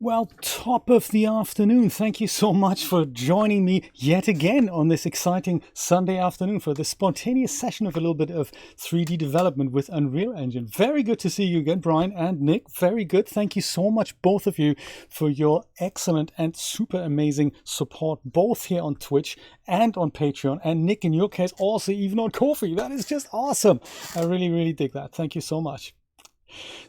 Well, top of the afternoon. Thank you so much for joining me yet again on this exciting Sunday afternoon for this spontaneous session of a little bit of 3D development with Unreal Engine. Very good to see you again, Brian and Nick. Very good. Thank you so much, both of you, for your excellent and super amazing support, both here on Twitch and on Patreon. And Nick, in your case, also even on Ko-fi. That is just awesome. I really, really dig that. Thank you so much.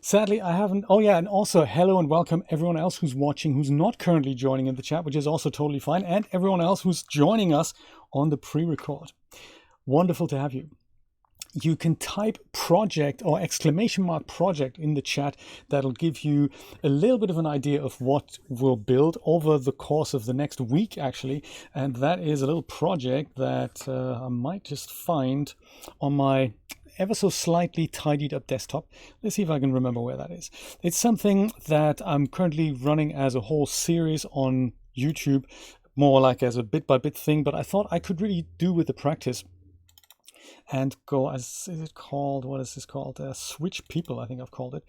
Sadly, I haven't. Oh, yeah. And also, hello and welcome everyone else who's watching, who's not currently joining in the chat, which is also totally fine. And everyone else who's joining us on the pre-record. Wonderful to have you. You can type project or exclamation mark project in the chat. That'll give you a little bit of an idea of what we'll build over the course of the next week, actually. And that is a little project that I might just find on my ever so slightly tidied up desktop. Let's see if I can remember where that is. It's something that I'm currently running as a whole series on YouTube, more like as a bit by bit thing, but I thought I could really do with the practice and go, as is it called, what is this called? Switch People, I think I've called it.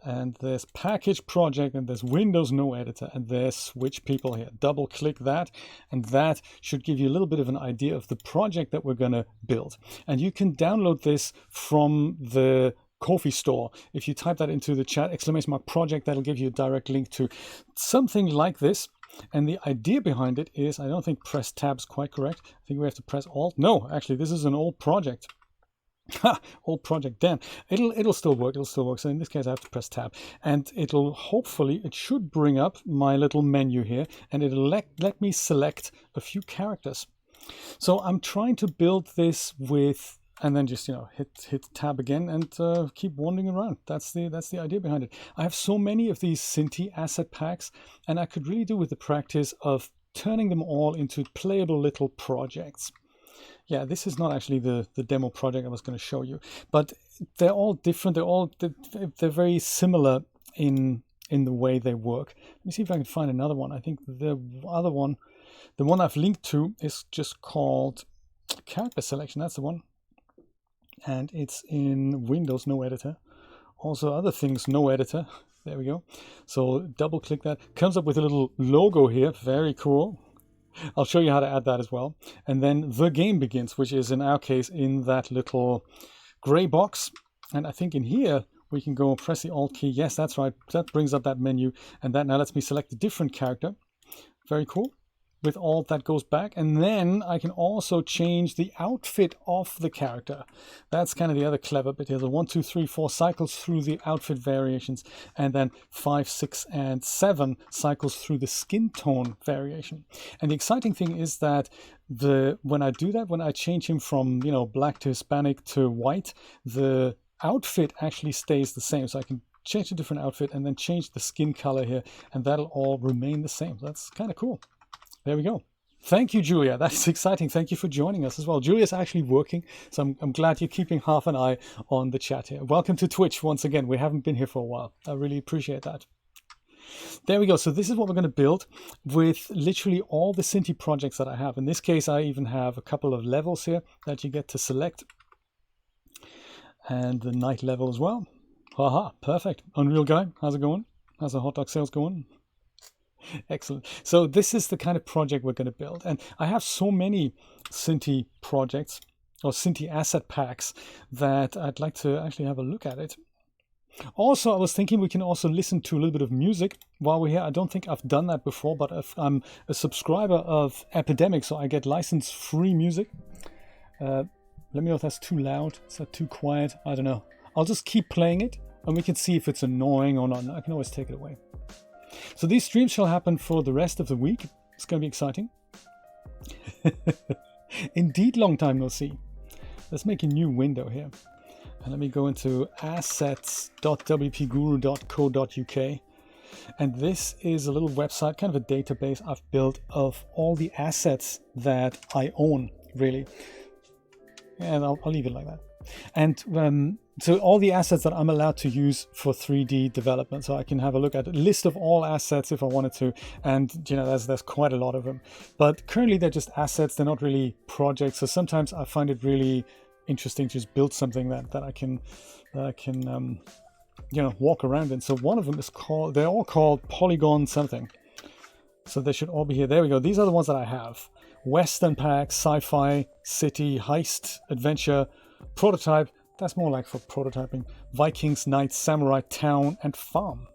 And there's Package Project, and there's Windows No Editor, and there's Switch People here. Double click that, and that should give you a little bit of an idea of the project that we're going to build. And you can download this from the Ko-fi store. If you type that into the chat, exclamation mark project, that'll give you a direct link to something like this. And the idea behind it is, I don't think press tab is quite correct. I think we have to press alt. No, actually, this is an old project. Ha! Old project, damn. It'll still work. It'll still work. So in this case, I have to press tab. And it'll hopefully, it should bring up my little menu here. And it'll let me select a few characters. So I'm trying to build this with... and then just, hit tab again and keep wandering around. That's the idea behind it. I have so many of these Synty asset packs, and I could really do with the practice of turning them all into playable little projects. Yeah, this is not actually the demo project I was going to show you, but they're all different. They're very similar in the way they work. Let me see if I can find another one. I think the other one, the one I've linked to, is just called Character Selection. That's the one. And it's in Windows No Editor. Also other things, No Editor. There we go. So double click that. Comes up with a little logo here. Very cool. I'll show you how to add that as well. And then the game begins, which is in our case in that little gray box. And I think in here we can go press the Alt key. Yes, that's right. That brings up that menu. And that now lets me select a different character. Very cool. With Alt, that goes back, and then I can also change the outfit of the character. That's kind of the other clever bit here. The 1, 2, 3, 4 cycles through the outfit variations, and then 5, 6, and 7 cycles through the skin tone variation. And the exciting thing is that when I do that, when I change him from black to Hispanic to white, the outfit actually stays the same. So I can change a different outfit and then change the skin color here, and that'll all remain the same. That's kind of cool. There we go. Thank you, Julia. That's exciting. Thank you for joining us as well. Julia's actually working, so I'm glad you're keeping half an eye on the chat here. Welcome to Twitch once again. We haven't been here for a while. I really appreciate that. There we go. So this is what we're going to build with literally all the Synty projects that I have. In this case, I even have a couple of levels here that you get to select. And the night level as well. Haha, perfect. Unreal guy, how's it going? How's the hot dog sales going? Excellent. So this is the kind of project we're going to build. And I have so many Synty projects or Synty asset packs that I'd like to actually have a look at it. Also, I was thinking we can also listen to a little bit of music while we're here. I don't think I've done that before, but I'm a subscriber of Epidemic, so I get license-free music. Let me know if that's too loud. Is that too quiet? I don't know. I'll just keep playing it, and we can see if it's annoying or not. I can always take it away. So these streams shall happen for the rest of the week. It's going to be exciting. Indeed, long time no see. Let's make a new window here. And let me go into assets.wpguru.co.uk. And this is a little website, kind of a database I've built of all the assets that I own, really. And I'll leave it like that. And so all the assets that I'm allowed to use for 3D development. So I can have a look at a list of all assets if I wanted to. And, there's quite a lot of them. But currently they're just assets. They're not really projects. So sometimes I find it really interesting to just build something that I can you know, walk around in. So one of them is called, they're all called Polygon something. So they should all be here. There we go. These are the ones that I have. Western Pack, Sci-Fi, City, Heist, Adventure, Prototype. That's more like for prototyping. Vikings, Knights, Samurai, Town, and Farm.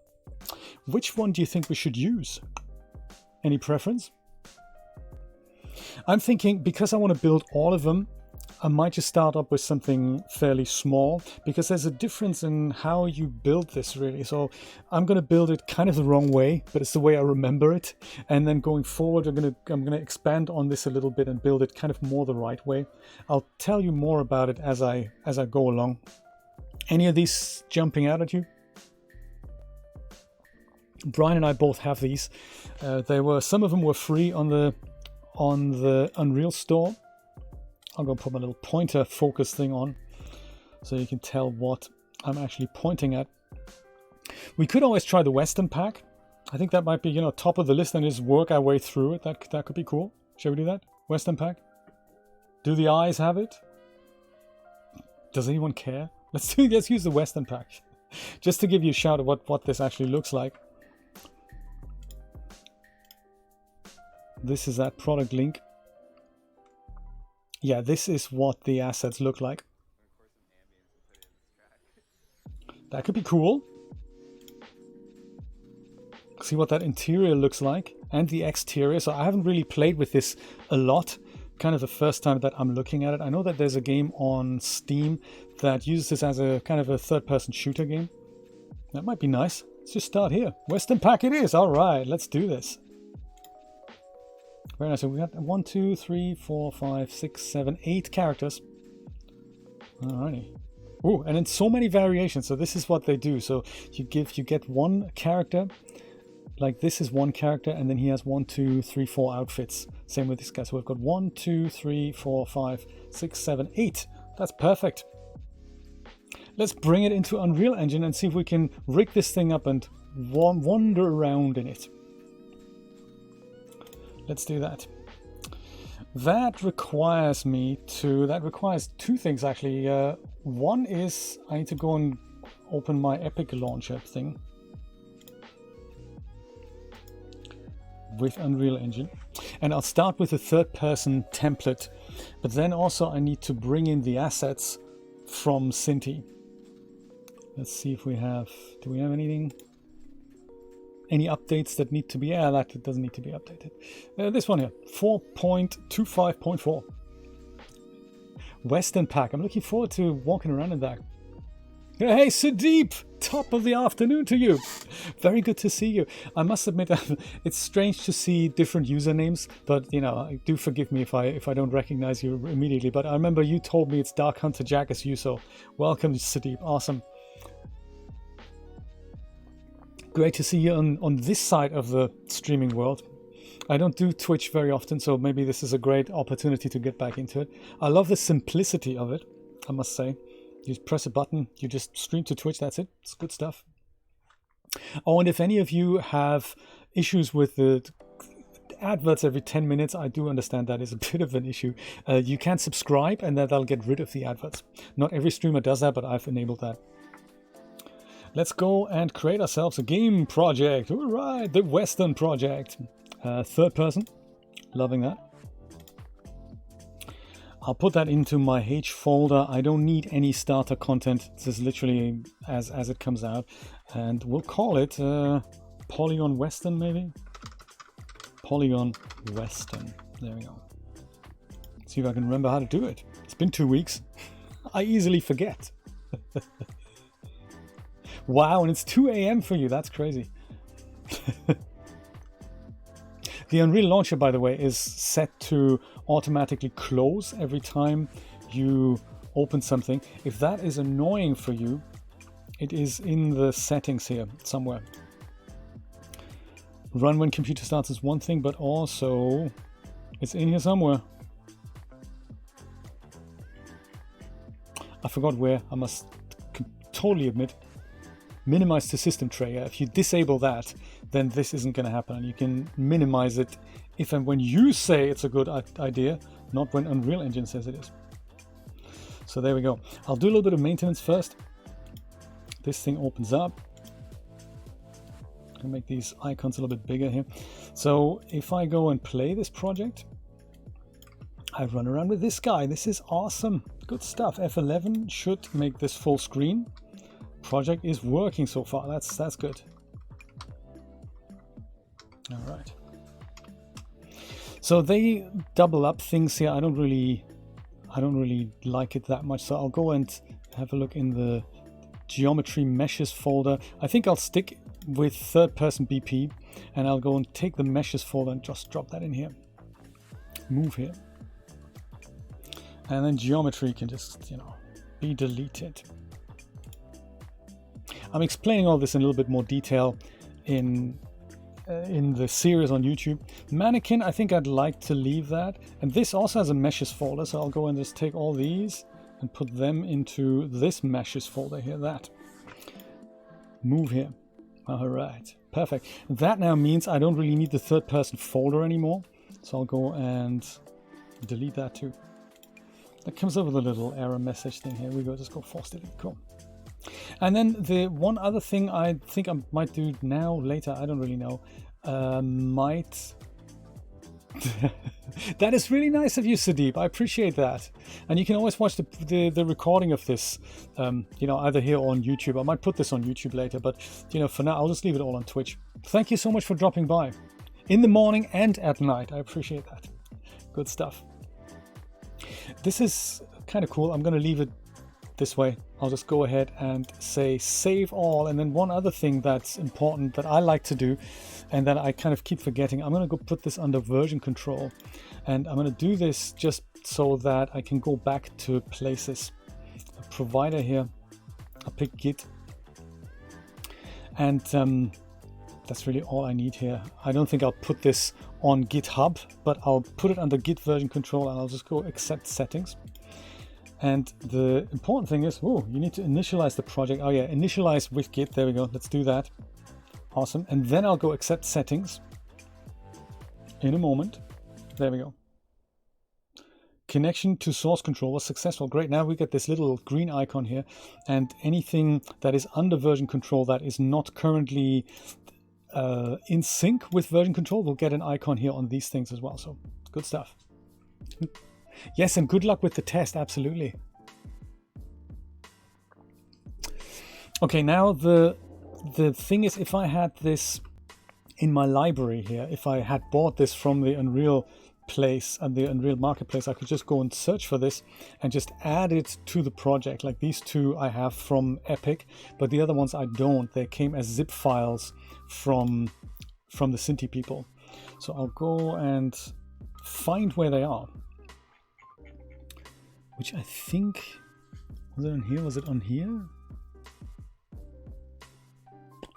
Which one do you think we should use? Any preference? I'm thinking, because I want to build all of them, I might just start up with something fairly small, because there's a difference in how you build this really. So I'm going to build it kind of the wrong way, but it's the way I remember it. And then going forward, I'm going to expand on this a little bit and build it kind of more the right way. I'll tell you more about it as I go along. Any of these jumping out at you? Brian and I both have these. Some of them were free on the Unreal Store. I'm going to put my little pointer focus thing on so you can tell what I'm actually pointing at. We could always try the Western Pack. I think that might be, you know, top of the list and just work our way through it. That could be cool. Shall we do that? Western Pack? Do the eyes have it? Does anyone care? Let's use the Western Pack. Just to give you a shout at what this actually looks like. This is that product link. Yeah, this is what the assets look like. That could be cool. See what that interior looks like and the exterior. So I haven't really played with this a lot. Kind of the first time that I'm looking at it. I know that there's a game on Steam that uses this as a kind of a third-person shooter game. That might be nice. Let's just start here. Western Pack it is. All right, let's do this. Very nice. So we got 1, 2, 3, 4, 5, 6, 7, 8 characters. Alrighty. Oh, and in so many variations. So this is what they do. So you get one character. Like this is one character, and then he has 1, 2, 3, 4 outfits. Same with this guy. So we've got 1, 2, 3, 4, 5, 6, 7, 8. That's perfect. Let's bring it into Unreal Engine and see if we can rig this thing up and wander around in it. Let's do that. That requires two things actually. One is I need to go and open my Epic Launcher thing with Unreal Engine. And I'll start with a third-person template, but then also I need to bring in the assets from Synty. Let's see if do we have anything? Any updates that need to be, that doesn't need to be updated. This one here, 4.25.4. Western Pack. I'm looking forward to walking around in that. Hey, Sudeep! Top of the afternoon to you. Very good to see you. I must admit, it's strange to see different usernames, but you know, do forgive me if I don't recognize you immediately. But I remember you told me it's Dark Hunter Jack as you, so welcome, Sudeep. Awesome. Great to see you on this side of the streaming world. I don't do Twitch very often, so maybe this is a great opportunity to get back into it. I love the simplicity of it, I must say. You press a button, you just stream to Twitch, that's it. It's good stuff. Oh, and if any of you have issues with the adverts every 10 minutes, I do understand that is a bit of an issue. You can subscribe and that'll get rid of the adverts. Not every streamer does that, but I've enabled that. Let's go and create ourselves a game project. All right, the Western project. Third person. Loving that. I'll put that into my H folder. I don't need any starter content. This is literally as it comes out. And we'll call it Polygon Western, maybe? Polygon Western. There we go. See if I can remember how to do it. It's been 2 weeks. I easily forget. Wow, and it's 2 a.m. for you. That's crazy. The Unreal Launcher, by the way, is set to automatically close every time you open something. If that is annoying for you, it is in the settings here somewhere. Run when computer starts is one thing, but also it's in here somewhere. I forgot where. I must totally admit. Minimize the system tray. If you disable that, then this isn't going to happen. And you can minimize it if and when you say it's a good idea, not when Unreal Engine says it is. So there we go. I'll do a little bit of maintenance first. this thing opens up. I'll make these icons a little bit bigger here. So if I go and play this project, I run around with this guy. This is awesome. Good stuff. F11 should make this full screen. Project is working so far. That's good. All right. So they double up things here. I don't really like it that much. So I'll go and have a look in the geometry meshes folder. I think I'll stick with third person BP, and I'll go and take the meshes folder and just drop that in here. Move here. And then geometry can just, you know, be deleted. I'm explaining all this in a little bit more detail in the series on YouTube. Mannequin, I think I'd like to leave that. And this also has a meshes folder, so I'll go and just take all these and put them into this meshes folder here. That. Move here. All right, perfect. That now means I don't really need the third person folder anymore. So I'll go and delete that too. That comes up with a little error message thing here. We go, just go force delete. Cool. And then the one other thing I think I might do now, later, I don't really know. That is really nice of you, Sudeep. I appreciate that. And you can always watch the recording of this, you know, either here or on YouTube. I might put this on YouTube later, but you know, for now, I'll just leave it all on Twitch. Thank you so much for dropping by in the morning and at night. I appreciate that. Good stuff. This is kind of cool. I'm going to leave it this way. I'll just go ahead and say save all. And then one other thing that's important that I like to do and that I kind of keep forgetting, I'm going to go put this under version control. And I'm going to do this just so that I can go back to places. A provider here, I'll pick Git. And that's really all I need here. I don't think I'll put this on GitHub, but I'll put it under Git version control and I'll just go accept settings. And the important thing is, oh, you need to initialize the project. Oh yeah, initialize with Git. There we go. Let's do that. Awesome. And then I'll go accept settings in a moment. There we go. Connection to source control was successful. Great. Now we get this little green icon here, and anything that is under version control that is not currently in sync with version control will get an icon here on these things as well. So good stuff. Yes, and good luck with the test. Absolutely. Okay, now the thing is, if I had this in my library here, if I had bought this from the Unreal place and the Unreal Marketplace, I could just go and search for this and just add it to the project. Like these two I have from Epic, but the other ones I don't. They came as zip files from the Synty people. So I'll go and find where they are. Which I think, was it on here? Was it on here?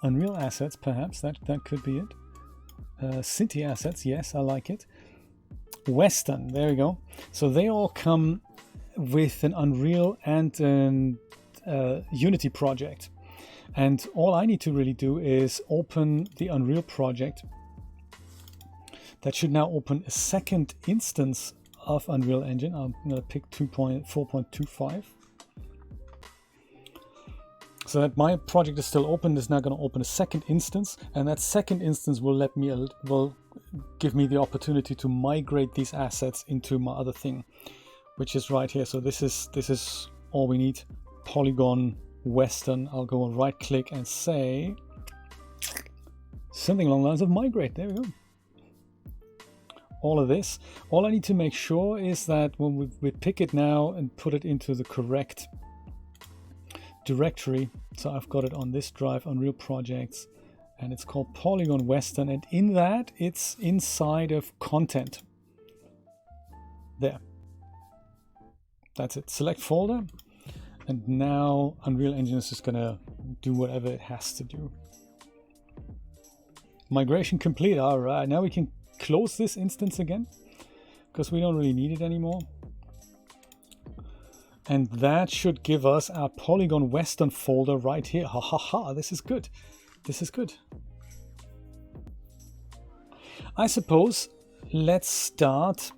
Unreal Assets, perhaps, that could be it. Synty Assets, yes, I like it. Western, there we go. So they all come with an Unreal and an Unity project. And all I need to really do is open the Unreal project. That should now open a second instance of Unreal Engine. I'm going to pick 4.25. So that my project is still open. Is now going to open a second instance, and that second instance will give me the opportunity to migrate these assets into my other thing, which is right here. So this is all we need. Polygon Western. I'll go and right click and say something along the lines of migrate. There we go. All of this. All I need to make sure is that when we pick it now and put it into the correct directory. So I've got it on this drive, Unreal Projects, and it's called Polygon Western, and in that it's inside of content. There. That's it. Select folder, and now Unreal Engine is just gonna do whatever it has to do. Migration complete. All right, now we can close this instance again because we don't really need it anymore. And that should give us our Polygon Western folder right here. Ha ha ha, this is good. This is good. I suppose let's start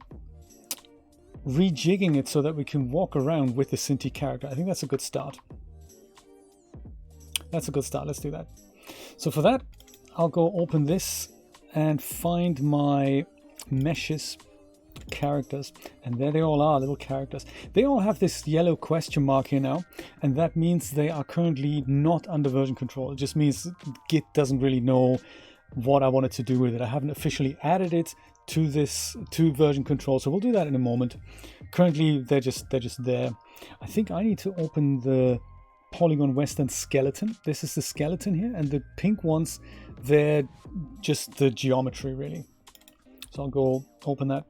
rejigging it so that we can walk around with the Synty character. I think that's a good start. That's a good start. Let's do that. So for that, I'll go open this and find my meshes characters, and there they all are, little characters. They all have this yellow question mark here now, and that means they are currently not under version control. It just means Git doesn't really know what I wanted to do with it. I haven't officially added it to version control, so we'll do that in a moment. Currently they're just there. I think I need to open the Polygon Western skeleton. This is the skeleton here, and the pink ones, they're just the geometry really. So I'll go open that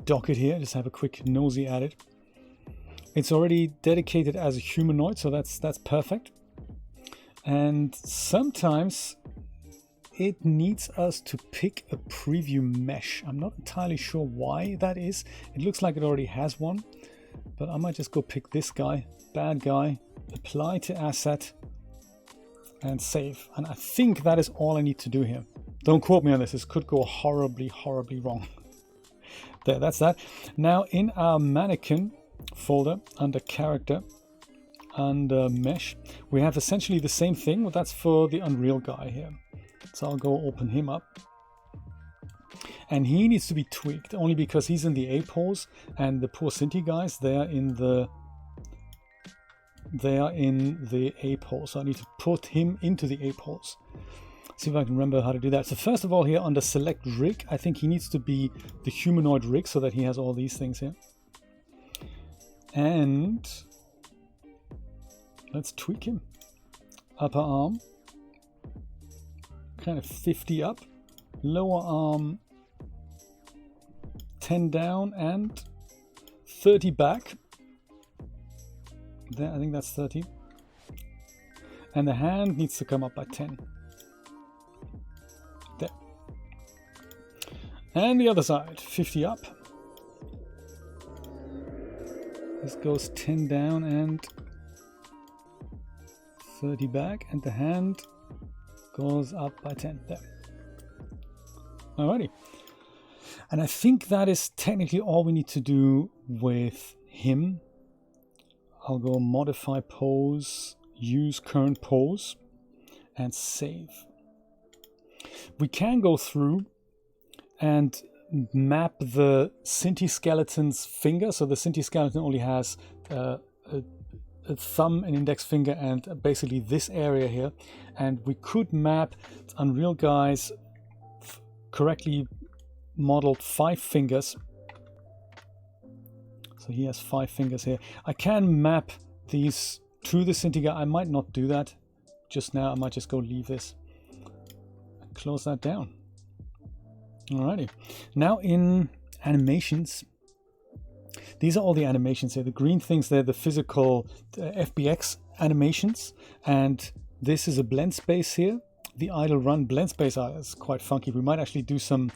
docket here, just have a quick nosy at it. It's already dedicated as a humanoid, so that's perfect. And sometimes it needs us to pick a preview mesh. I'm not entirely sure why that is. It looks like it already has one, but I might just go pick this guy, bad guy, apply to asset, and save. And I think that is all I need to do here. Don't quote me on this. This could go horribly, horribly wrong. There, that's that. Now in our mannequin folder under character, under mesh, we have essentially the same thing, but that's for the Unreal guy here. So I'll go open him up. And he needs to be tweaked only because he's in the A pose, and the poor Synty guys, they're in the A pose. So I need to put him into the A pose. See if I can remember how to do that. So first of all, here under select rig, I think he needs to be the humanoid rig so that he has all these things here. And let's tweak him. Upper arm, kind of 50 up. Lower arm, 10 down and 30 back. There, I think that's 30. And the hand needs to come up by 10. There. And the other side, 50 up. This goes 10 down and 30 back, and the hand goes up by 10. There. Alrighty. And I think that is technically all we need to do with him. I'll go modify pose, use current pose, and save. We can go through and map the Synty skeleton's finger. So the Synty skeleton only has a thumb, an index finger, and basically this area here. And we could map Unreal Guy's correctly modeled 5 fingers. So he has 5 fingers here. I can map these to the Synty guy. I might not do that just now. I might just go leave this and close that down. Alrighty. Now in animations, these are all the animations here. The green things, they're the physical FBX animations. And this is a blend space here. The idle run blend space is quite funky. We might actually do some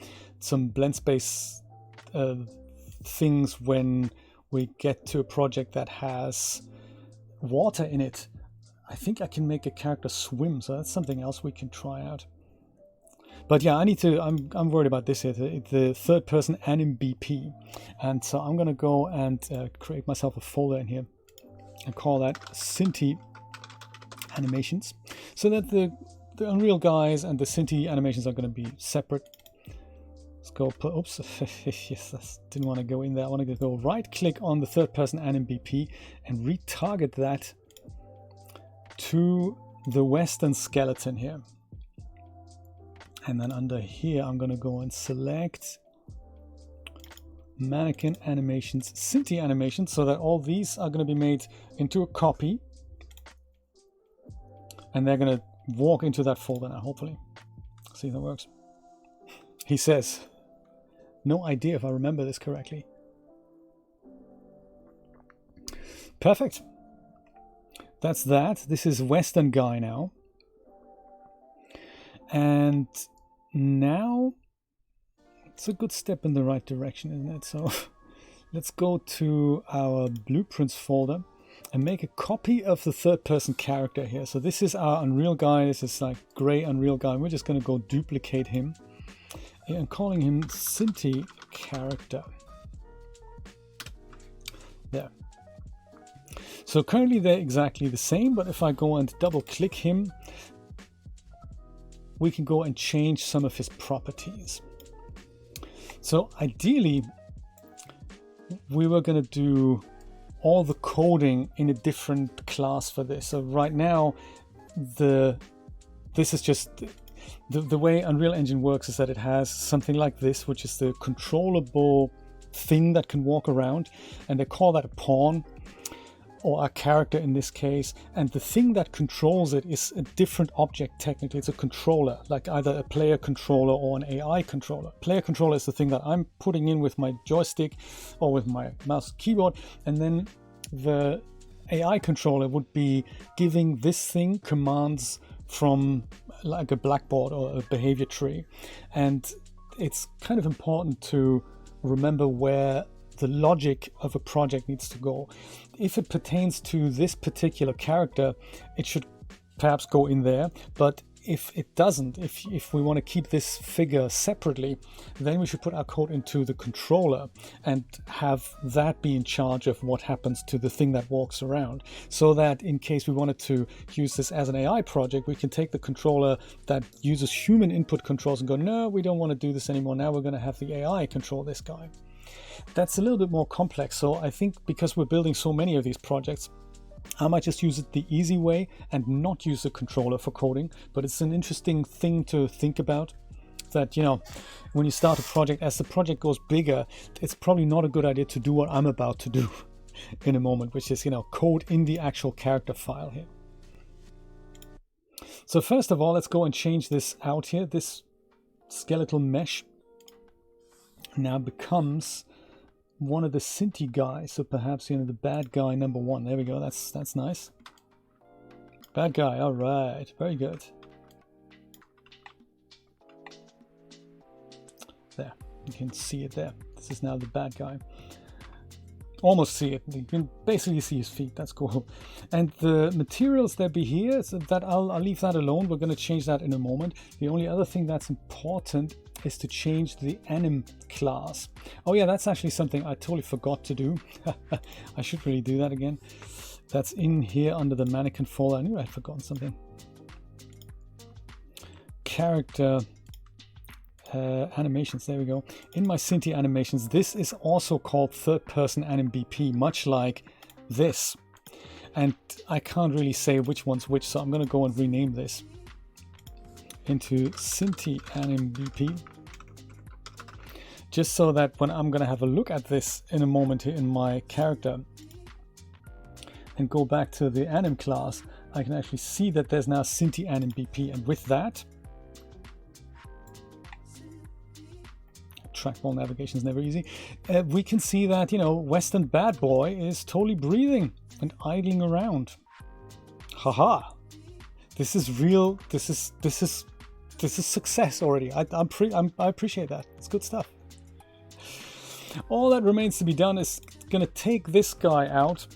blend space things when we get to a project that has water in it. I think I can make a character swim, so that's something else we can try out. But yeah, I'm worried about this here, the third person anim BP. And so I'm gonna go and create myself a folder in here and call that Synty animations, so that the Unreal guys and the Synty animations are gonna be separate. Let's go put, oops, yes, I didn't want to go in there. I want to go right click on the third person anim BP and retarget that to the Western skeleton here. And then under here, I'm going to go and select mannequin animations, Synty animations, so that all these are going to be made into a copy. And they're going to walk into that folder now, hopefully. See if that works. He says, no idea if I remember this correctly. Perfect. That's that. This is Western guy now. And now it's a good step in the right direction, isn't it? So let's go to our blueprints folder and make a copy of the third person character here. So this is our Unreal guy. This is like gray Unreal guy. We're just going to go duplicate him and calling him Synty character. There. So So currently they're exactly the same, but if I go and double click him, we can go and change some of his properties. So ideally, we were going to do all the coding in a different class for this. So right now, this is just the way Unreal Engine works is that it has something like this, which is the controllable thing that can walk around, and they call that a pawn, or a character in this case, and the thing that controls it is a different object. Technically it's a controller, like either a player controller or an AI controller. Player controller is the thing that I'm putting in with my joystick or with my mouse keyboard, and then the AI controller would be giving this thing commands from like a blackboard or a behavior tree. And it's kind of important to remember where the logic of a project needs to go. If it pertains to this particular character, it should perhaps go in there. But if it doesn't, if we want to keep this figure separately, then we should put our code into the controller and have that be in charge of what happens to the thing that walks around. So that in case we wanted to use this as an AI project, we can take the controller that uses human input controls and go, no, we don't want to do this anymore. Now we're going to have the AI control this guy. That's a little bit more complex. So I think because we're building so many of these projects, I might just use it the easy way and not use a controller for coding. But it's an interesting thing to think about, that, you know, when you start a project, as the project goes bigger, it's probably not a good idea to do what I'm about to do in a moment, which is, you know, code in the actual character file here. So first of all, let's go and change this out here. This skeletal mesh now becomes one of the Synty guys, so perhaps, you know, the bad guy number one. There we go. That's nice. Bad guy. All right, very good. There, you can see it there. This is now the bad guy. Almost see it. You can basically see his feet. That's cool. And the materials that be here, so that I'll leave that alone. We're going to change that in a moment. The only other thing that's important is to change the anim class. Oh yeah, that's actually something I totally forgot to do. I should really do that again. That's in here under the mannequin folder. I knew I had forgotten something. Character animations, there we go. In my Synty animations, this is also called third person anim BP, much like this. And I can't really say which one's which, so I'm going to go and rename this into Synty anim BP, just so that when I'm going to have a look at this in a moment here in my character and go back to the anim class, I can actually see that there's now Synty anim BP. And with that, trackball navigation is never easy. We can see that, you know, Western bad boy is totally breathing and idling around. Haha! This is real. This is success already. I appreciate that. It's good stuff. All that remains to be done is gonna take this guy out,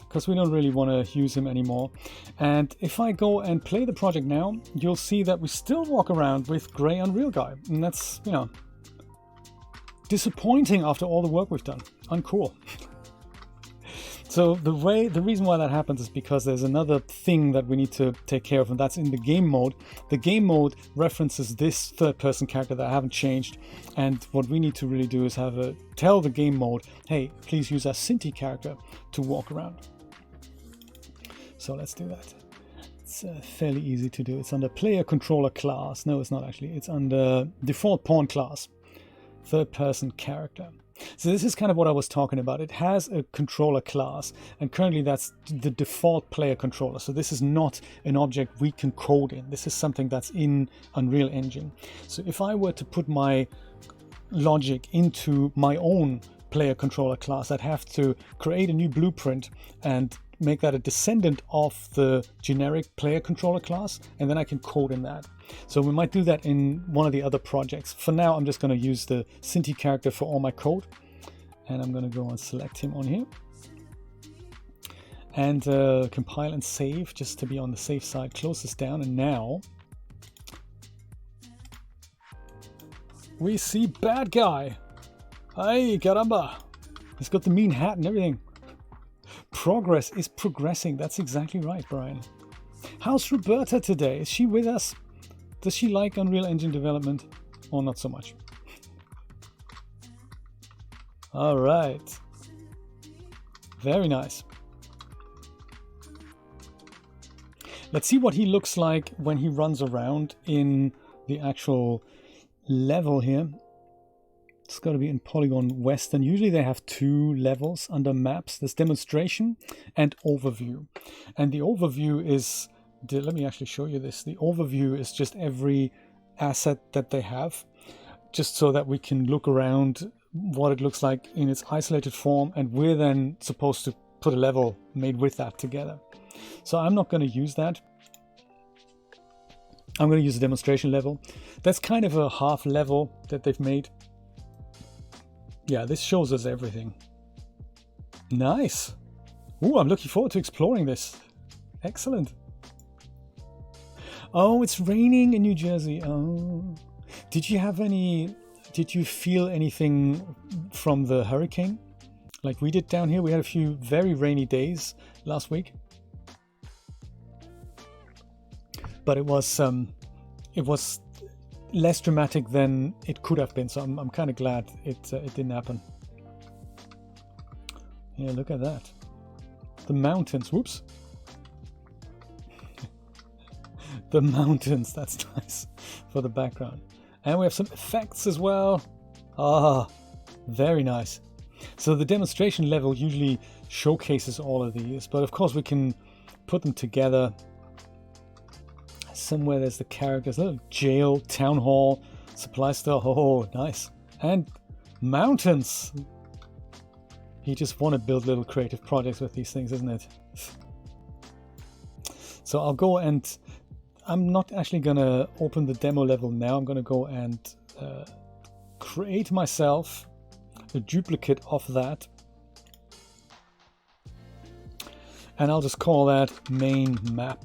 because we don't really want to use him anymore. And if I go and play the project now, you'll see that we still walk around with Gray Unreal Guy, and that's, you know, disappointing after all the work we've done. Uncool. So the reason why that happens is because there's another thing that we need to take care of, and that's in the game mode. The game mode references this third person character that I haven't changed, and what we need to really do is tell the game mode, hey, please use our Synty character to walk around. So let's do that. It's fairly easy to do. It's under player controller class. No, it's not actually. It's under default pawn class, third person character. So this is kind of what I was talking about. It has a controller class, and currently that's the default player controller. So this is not an object we can code in. This is something that's in Unreal Engine. So if I were to put my logic into my own player controller class, I'd have to create a new blueprint and make that a descendant of the generic player controller class, and then I can code in that. So we might do that in one of the other projects. For now, I'm just going to use the Synty character for all my code, and I'm going to go and select him on here and compile and save just to be on the safe side. Close this down, and now we see bad guy. Ay caramba, he's got the mean hat and everything. progress is progressing. That's exactly right, Brian. How's Roberta today? Is she with us? Does she like Unreal Engine development or not so much? All right. Very nice. Let's see what he looks like when he runs around in the actual level here. It's got to be in Polygon Western. Usually they have two levels under maps. There's demonstration and overview. And the overview is, let me actually show you this. The overview is just every asset that they have, just so that we can look around what it looks like in its isolated form. And we're then supposed to put a level made with that together. So I'm not going to use that. I'm going to use a demonstration level. That's kind of a half level that they've made. Yeah, this shows us everything. Nice. Ooh, I'm looking forward to exploring this. Excellent. Oh, it's raining in New Jersey. Oh. Did you feel anything from the hurricane? Like we did down here? We had a few very rainy days last week. But it was less dramatic than it could have been, so I'm kind of glad it didn't happen. Yeah, look at that. The mountains, whoops. The mountains, that's nice for the background. And we have some effects as well. Ah, very nice. So the demonstration level usually showcases all of these, but of course we can put them together. Somewhere there's the characters, little jail, town hall, supply store. Oh, nice. And mountains. You just want to build little creative projects with these things, isn't it? So I'll go and I'm not actually going to open the demo level now. I'm going to go and create myself a duplicate of that. And I'll just call that main map.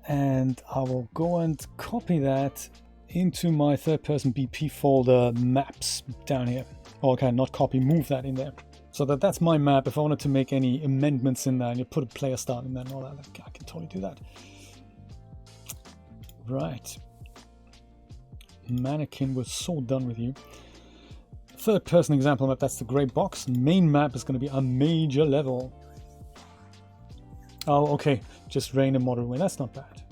And I will go and copy that into my third-person BP folder maps down here. Or okay, not copy, move that in there. So that's my map. If I wanted to make any amendments in there and you put a player start in there and all that, I can totally do that. Right. Mannequin, we're so done with you. Third-person example map, that's the gray box. Main map is going to be a major level. Oh, okay. Just rain and moderate wind. That's not bad.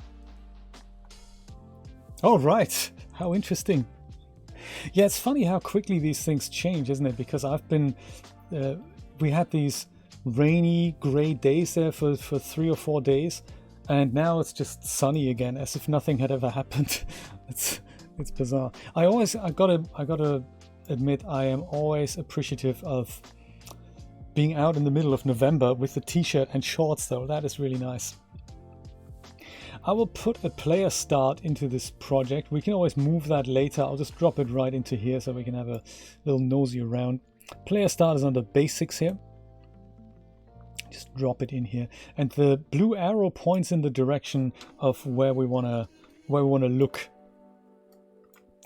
Oh, right. How interesting. Yeah, it's funny how quickly these things change, isn't it? Because I've been... we had these rainy, grey days there for 3 or 4 days. And now it's just sunny again, as if nothing had ever happened. It's bizarre. I gotta admit, I am always appreciative of being out in the middle of November with the t-shirt and shorts, though. That is really nice. I will put a player start into this project. We can always move that later. I'll just drop it right into here so we can have a little nosy around. Player start is under basics here. Just drop it in here. And the blue arrow points in the direction of where we wanna look.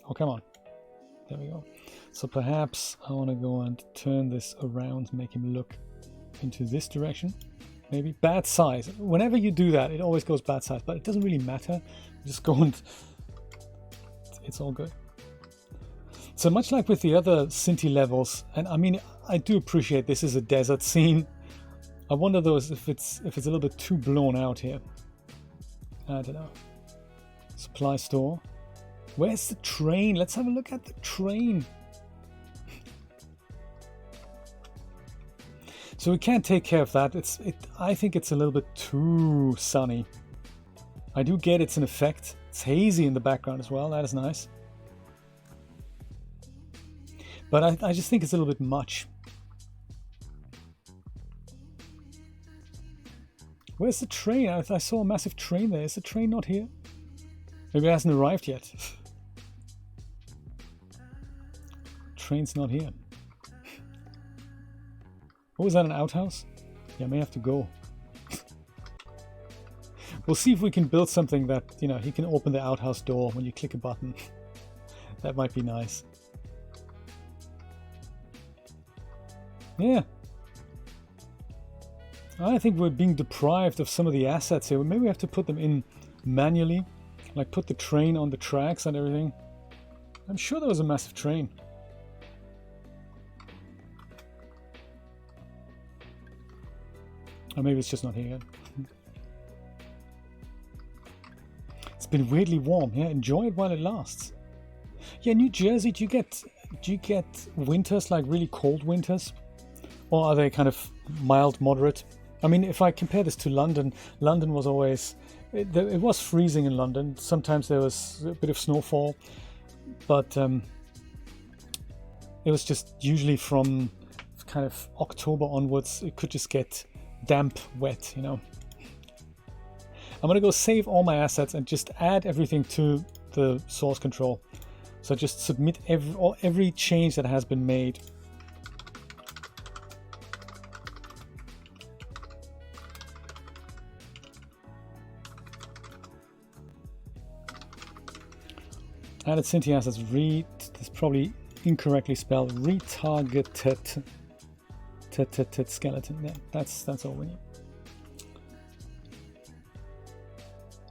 Oh, come on. There we go. So perhaps I want to go and turn this around, make him look into this direction. Maybe bad size. Whenever you do that, it always goes bad size, but it doesn't really matter. Just go and it's all good. So much like with the other Synty levels, and I mean, I do appreciate this is a desert scene. I wonder though if it's a little bit too blown out here. I don't know. Supply store. Where's the train? Let's have a look at the train. So we can't take care of that. I think it's a little bit too sunny. I do get it's an effect. It's hazy in the background as well. That is nice. But I just think it's a little bit much. Where's the train? I saw a massive train there. Is the train not here? Maybe it hasn't arrived yet. Train's not here. Oh, is that an outhouse? Yeah, I may have to go. We'll see if we can build something that, you know, he can open the outhouse door when you click a button. That might be nice. Yeah. I think we're being deprived of some of the assets here. Maybe we have to put them in manually, like put the train on the tracks and everything. I'm sure there was a massive train. Or maybe it's just not here yet. It's been weirdly warm. Yeah, enjoy it while it lasts. Yeah, New Jersey, do you get winters, like really cold winters? Or are they kind of mild, moderate? I mean, if I compare this to London, London was always... It was freezing in London. Sometimes there was a bit of snowfall. But it was just usually from kind of October onwards, it could just get damp, wet, you know. I'm gonna go save all my assets and just add everything to the source control. So just submit every change that has been made. Added Synty assets, this probably incorrectly spelled, retargeted skeleton. Yeah, that's all we need.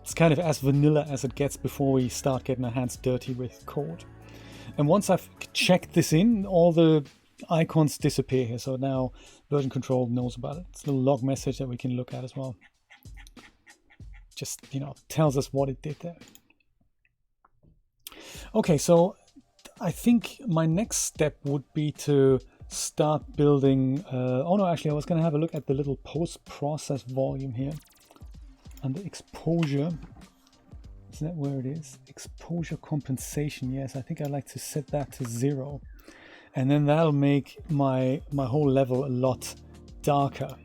It's kind of as vanilla as it gets before we start getting our hands dirty with code. And once I've checked this in, all the icons disappear here. So now version control knows about it. It's a little log message that we can look at as well. Just, you know, tells us what it did there. Okay, so I think my next step would be to start building... oh no, actually I was going to have a look at the little post-process volume here. Under exposure, is that where it is? Exposure compensation, yes, I think I'd like to set that to 0. And then that'll make my whole level a lot darker.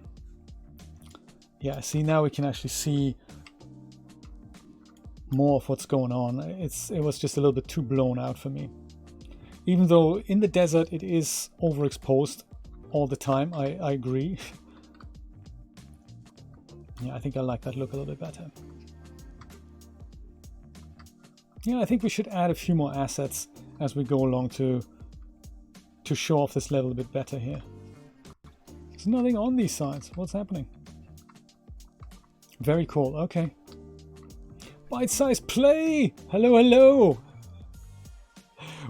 Yeah, see, now we can actually see more of what's going on. It was just a little bit too blown out for me. Even though in the desert it is overexposed all the time, I agree. Yeah, I think I like that look a little bit better. Yeah, I think we should add a few more assets as we go along to show off this level a bit better here. There's nothing on these sides. What's happening? Very cool. Okay. Bite-sized play! Hello, hello!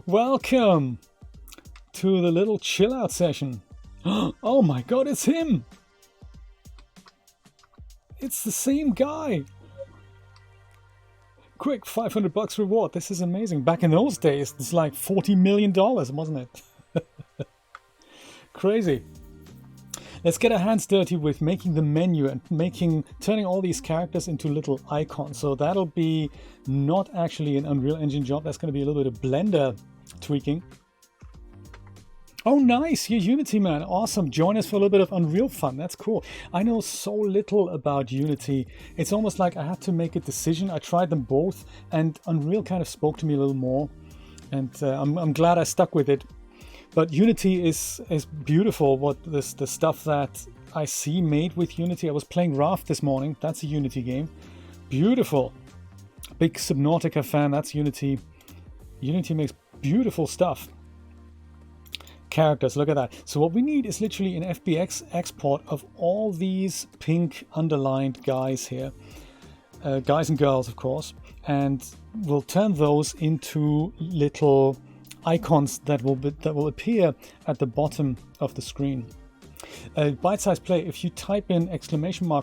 Welcome to the little chill out session. Oh my god, it's him! It's the same guy! Quick, $500 reward. This is amazing. Back in those days, it's like $40 million, wasn't it? Crazy. Let's get our hands dirty with making the menu and turning all these characters into little icons. So that'll be not actually an Unreal Engine job. That's going to be a little bit of Blender tweaking. Oh, nice. You're Unity, man. Awesome. Join us for a little bit of Unreal fun. That's cool. I know so little about Unity. It's almost like I had to make a decision. I tried them both and Unreal kind of spoke to me a little more. And I'm glad I stuck with it. But Unity is beautiful. The stuff that I see made with Unity. I was playing Raft this morning. That's a Unity game. Beautiful. Big Subnautica fan. That's Unity. Unity makes beautiful stuff. Characters, look at that. So what we need is literally an FBX export of all these pink underlined guys here. Guys and girls, of course. And we'll turn those into little icons that will appear at the bottom of the screen. Bite-sized play, if you type in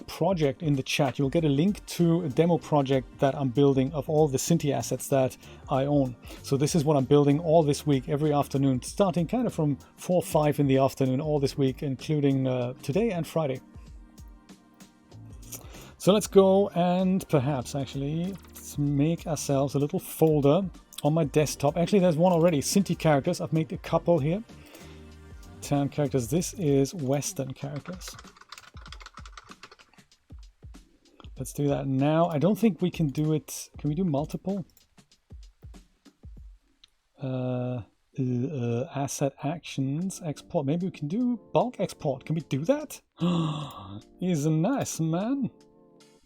!project in the chat, you'll get a link to a demo project that I'm building of all the Synty assets that I own. So this is what I'm building all this week, every afternoon, starting kind of from 4 or 5 in the afternoon, all this week, including today and Friday. So let's go and perhaps actually let's make ourselves a little folder on my desktop. Actually, there's one already, Synty characters. I've made a couple here. Town characters. This is Western characters. Let's do that now. I don't think we can do it. Can we do multiple? Asset actions, export. Maybe we can do bulk export. Can we do that? He's a nice man.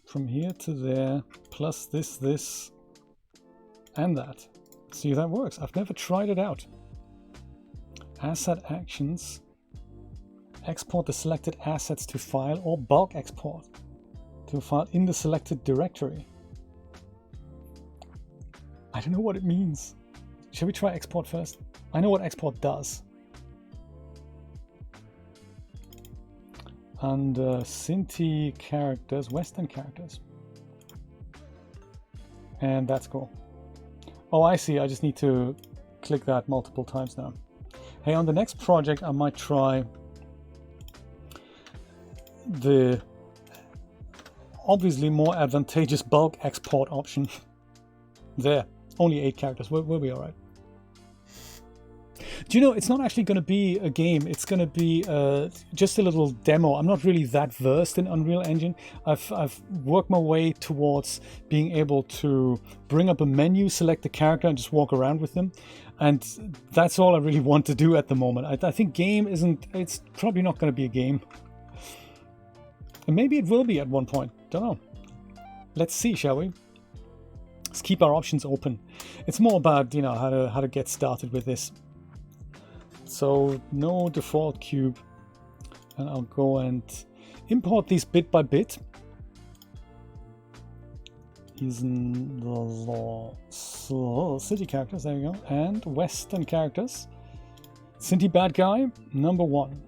From here to there, plus this, and that. See if that works. I've never tried it out. Asset actions. Export the selected assets to file or bulk export to a file in the selected directory. I don't know what it means. Shall we try export first? I know what export does. And Synty characters, Western characters. And that's cool. Oh, I see. I just need to click that multiple times now. Hey, on the next project, I might try the obviously more advantageous bulk export option. There. Only 8 characters. We'll be all right. Do you know, it's not actually going to be a game. It's going to be just a little demo. I'm not really that versed in Unreal Engine. I've worked my way towards being able to bring up a menu, select the character, and just walk around with them. And that's all I really want to do at the moment. I think game isn't... It's probably not going to be a game. And maybe it will be at one point. Don't know. Let's see, shall we? Let's keep our options open. It's more about, you know, how to get started with this. So no default cube, and I'll go and import these bit by bit. Using the Synty characters, there we go, and Western characters. Synty bad guy, number 1.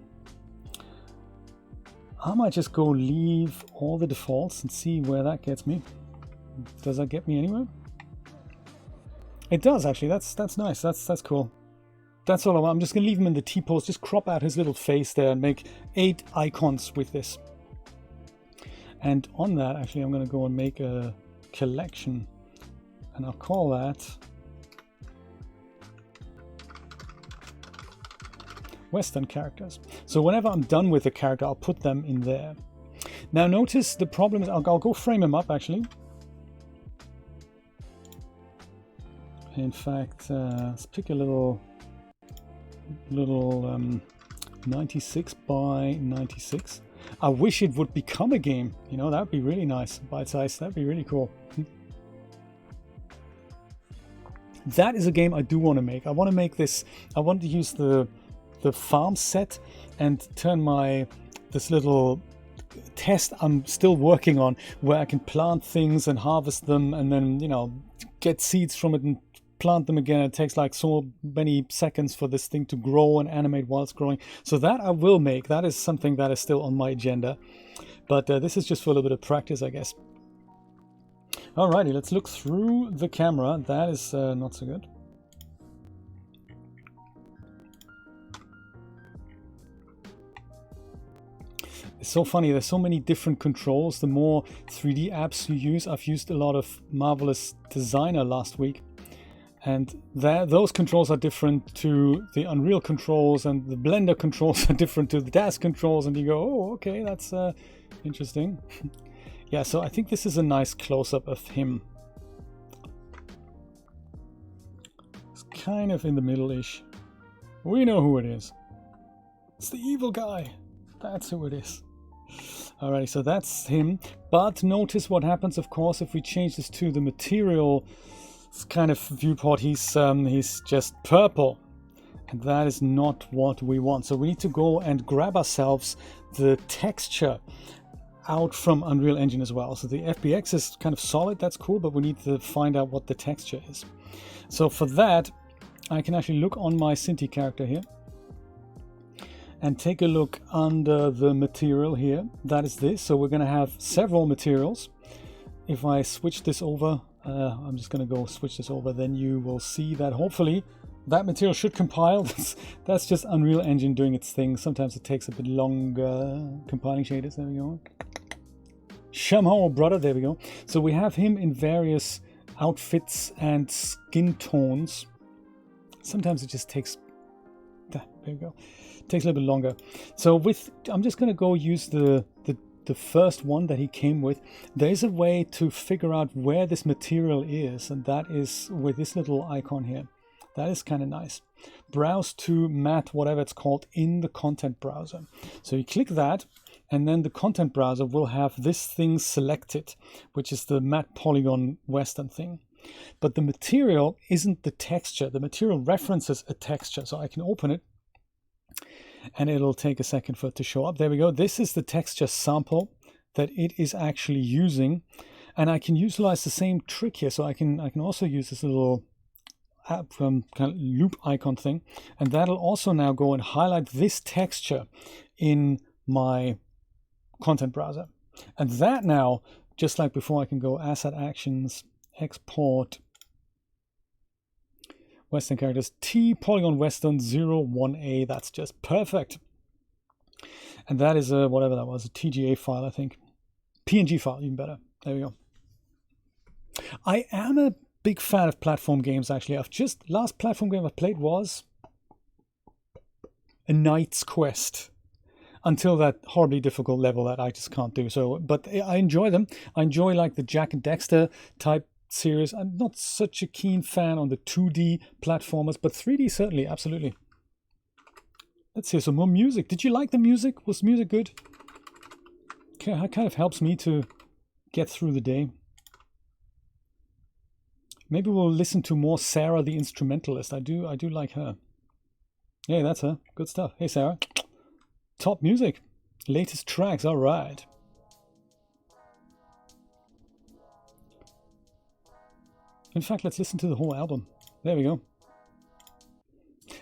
I might just go leave all the defaults and see where that gets me. Does that get me anywhere? It does actually. That's nice. That's cool. That's all I want. I'm just gonna leave him in the T-pose. Just crop out his little face there and make 8 icons with this. And on that, actually, I'm gonna go and make a collection, and I'll call that Western characters. So whenever I'm done with a character, I'll put them in there. Now notice the problem is I'll go frame him up actually. In fact, let's pick a little 96 by 96. I wish it would become a game. You know, that would be really nice. Bite size, that'd be really cool. That is a game I do want to make. I want to make this. I want to use the farm set and turn this little test I'm still working on, where I can plant things and harvest them, and then, you know, get seeds from it and plant them again. It takes like so many seconds for this thing to grow and animate while it's growing. So that I will make. That is something that is still on my agenda. But this is just for a little bit of practice, I guess. Alrighty, let's look through the camera. That is not so good. It's so funny, there's so many different controls. The more 3D apps you use, I've used a lot of Marvelous Designer last week, and those controls are different to the Unreal controls, and the Blender controls are different to the DAS controls, and you go, oh, okay, that's interesting. Yeah, so I think this is a nice close-up of him. It's kind of in the middle-ish. We know who it is. It's the evil guy. That's who it is. Alrighty, so that's him. But notice what happens, of course, if we change this to the material kind of viewport. He's just purple, and that is not what we want. So we need to go and grab ourselves the texture out from Unreal Engine as well. So the FBX is kind of solid, that's cool, but we need to find out what the texture is. So for that, I can actually look on my Synty character here and take a look under the material here. That is this. So we're going to have several materials. If I switch this over, I'm just going to go switch this over, then you will see that hopefully that material should compile. That's just Unreal Engine doing its thing. Sometimes it takes a bit longer. Compiling shaders, there we go. Somehow, brother, there we go. So we have him in various outfits and skin tones. Sometimes it just takes, there we go. Takes a little bit longer. So I'm just going to go use the first one that he came with. There is a way to figure out where this material is, and that is with this little icon here. That is kind of nice. Browse to matte, whatever it's called, in the content browser. So you click that, and then the content browser will have this thing selected, which is the matte Polygon Western thing. But the material isn't the texture. The material references a texture. So I can open it, and it'll take a second for it to show up. There we go. This is the texture sample that it is actually using, and I can utilize the same trick here. So I can also use this little app kind of loop icon thing, and that'll also now go and highlight this texture in my content browser. And that now, just like before, I can go asset actions, export Western characters, Polygon Western 01A. That's just perfect. And that is a, whatever that was, a TGA file, I think. PNG file, even better. There we go. I am a big fan of platform games, actually. Last platform game I played was A Knight's Quest. Until that horribly difficult level that I just can't do. So, but I enjoy them. I enjoy like the Jack and Dexter type series. I'm not such a keen fan on the 2D platformers, but 3D certainly, absolutely. Let's hear some more music. Did you like the music? Was music good? Okay, it kind of helps me to get through the day. Maybe we'll listen to more Sarah the Instrumentalist. I do like her. Yeah, that's her. Good stuff. Hey, Sarah. Top music. Latest tracks. All right. In fact, let's listen to the whole album. There we go.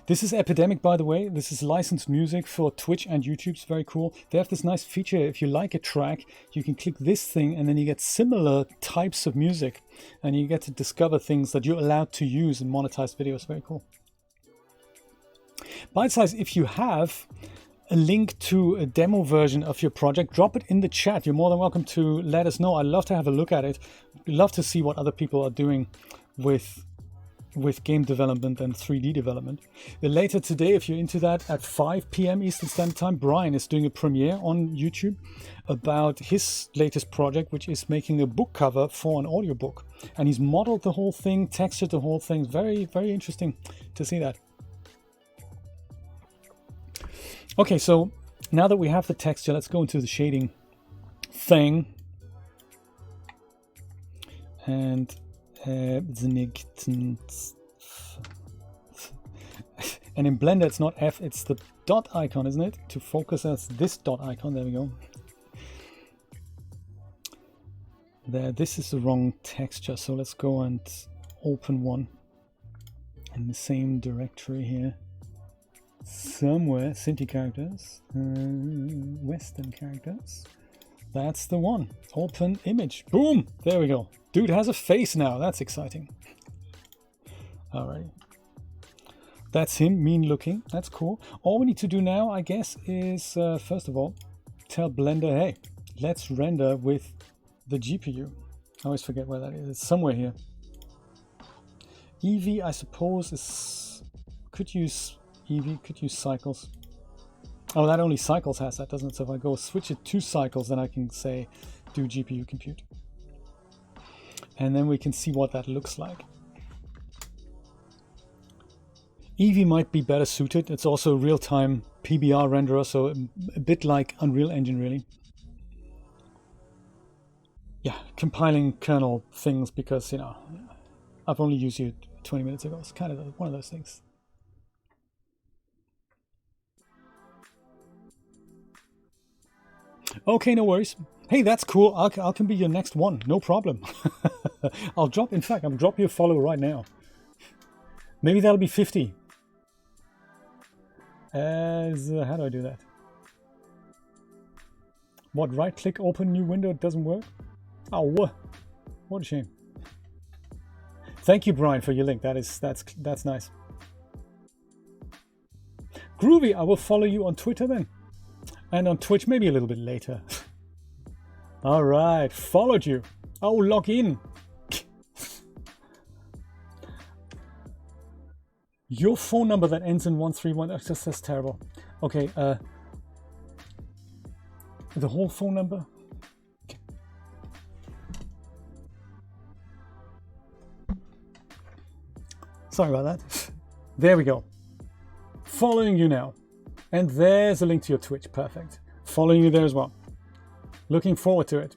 This is Epidemic, by the way. This is licensed music for Twitch and YouTube. It's very cool. They have this nice feature. If you like a track, you can click this thing and then you get similar types of music. And you get to discover things that you're allowed to use in monetized videos. Very cool. Bite Size, if you have a link to a demo version of your project, drop it in the chat. You're more than welcome to let us know. I'd love to have a look at it. Love to see what other people are doing with game development and 3D development. Later today, if you're into that, at 5 p.m. Eastern Standard Time, Brian is doing a premiere on YouTube about his latest project, which is making a book cover for an audiobook. And he's modeled the whole thing, textured the whole thing. Very, very interesting to see that. Okay, so now that we have the texture, let's go into the shading thing. And and in Blender it's not F, it's the dot icon, isn't it? To focus, that's this dot icon. There we go. There, this is the wrong texture, so let's go and open one in the same directory here. Somewhere, Synty characters, Western characters. That's the one. Open image. Boom! There we go. Dude has a face now. That's exciting. Alright. That's him, mean looking. That's cool. All we need to do now, I guess, is first of all, tell Blender, hey, let's render with the GPU. I always forget where that is. It's somewhere here. Eevee, I suppose, could use cycles. Oh, that only cycles has that, doesn't it? So if I go switch it to cycles, then I can say do GPU compute. And then we can see what that looks like. Eevee might be better suited. It's also a real-time PBR renderer, so a bit like Unreal Engine, really. Yeah, compiling kernel things because, you know, I've only used it 20 minutes ago. It's kind of one of those things. Okay, no worries. Hey, that's cool. I can be your next one. No problem. I'll drop you a follow right now. Maybe that'll be 50. How do I do that? What, right click, open new window, it doesn't work? Oh, what a shame. Thank you, Brian, for your link. That's nice. Groovy, I will follow you on Twitter then. And on Twitch, maybe a little bit later. All right, followed you. Oh, log in. Your phone number that ends in 131. That's terrible. Okay, the whole phone number. Okay. Sorry about that. There we go. Following you now. And there's a link to your Twitch. Perfect. Following you there as well. Looking forward to it.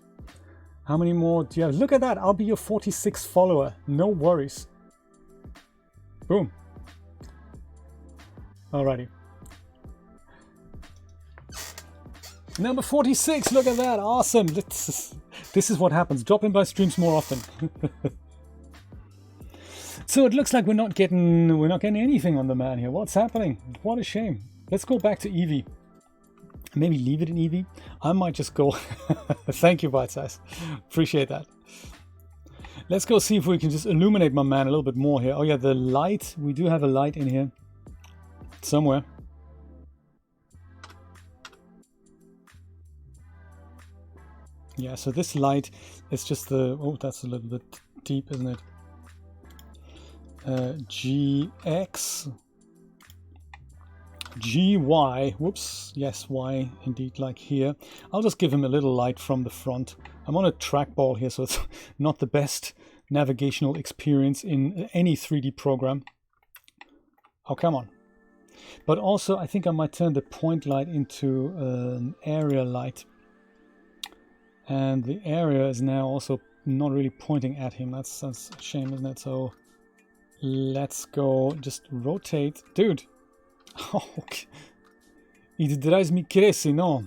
How many more do you have? Look at that. I'll be your 46th follower. No worries. Boom. Alrighty. Number 46, look at that, awesome. This is what happens, drop in by streams more often. So it looks like we're not getting anything on the man here. What's happening? What a shame. Let's go back to Eevee. Maybe leave it in Eevee. I might just go. Thank you, Bite Size. Appreciate that. Let's go see if we can just illuminate my man a little bit more here. Oh yeah, the light. We do have a light in here somewhere. Yeah, so this light is just the... Oh, that's a little bit deep, isn't it? GX, GY, whoops, yes, Y, indeed, like here. I'll just give him a little light from the front. I'm on a trackball here, so it's not the best navigational experience in any 3D program. Oh, come on. But also, I think I might turn the point light into an area light. And the area is now also not really pointing at him. That's a shame, isn't it? So... let's go, just rotate. Dude! Oh, okay. It drives me crazy, no?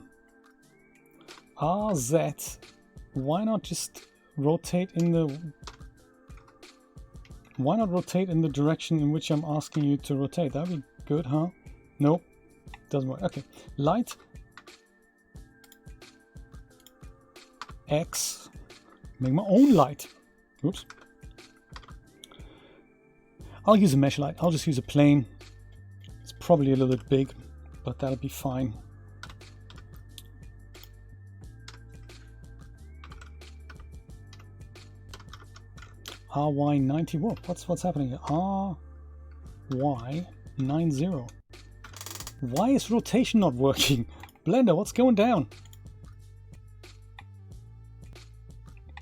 RZ. Why not just rotate in the... Why not rotate in the direction in which I'm asking you to rotate? That'd be good, huh? Nope. Doesn't work. Okay. Light. X. Make my own light. Oops. I'll use a mesh light. I'll just use a plane. It's probably a little bit big, but that'll be fine. RY90. Whoa, what's happening here? RY90. Why is rotation not working? Blender, what's going down?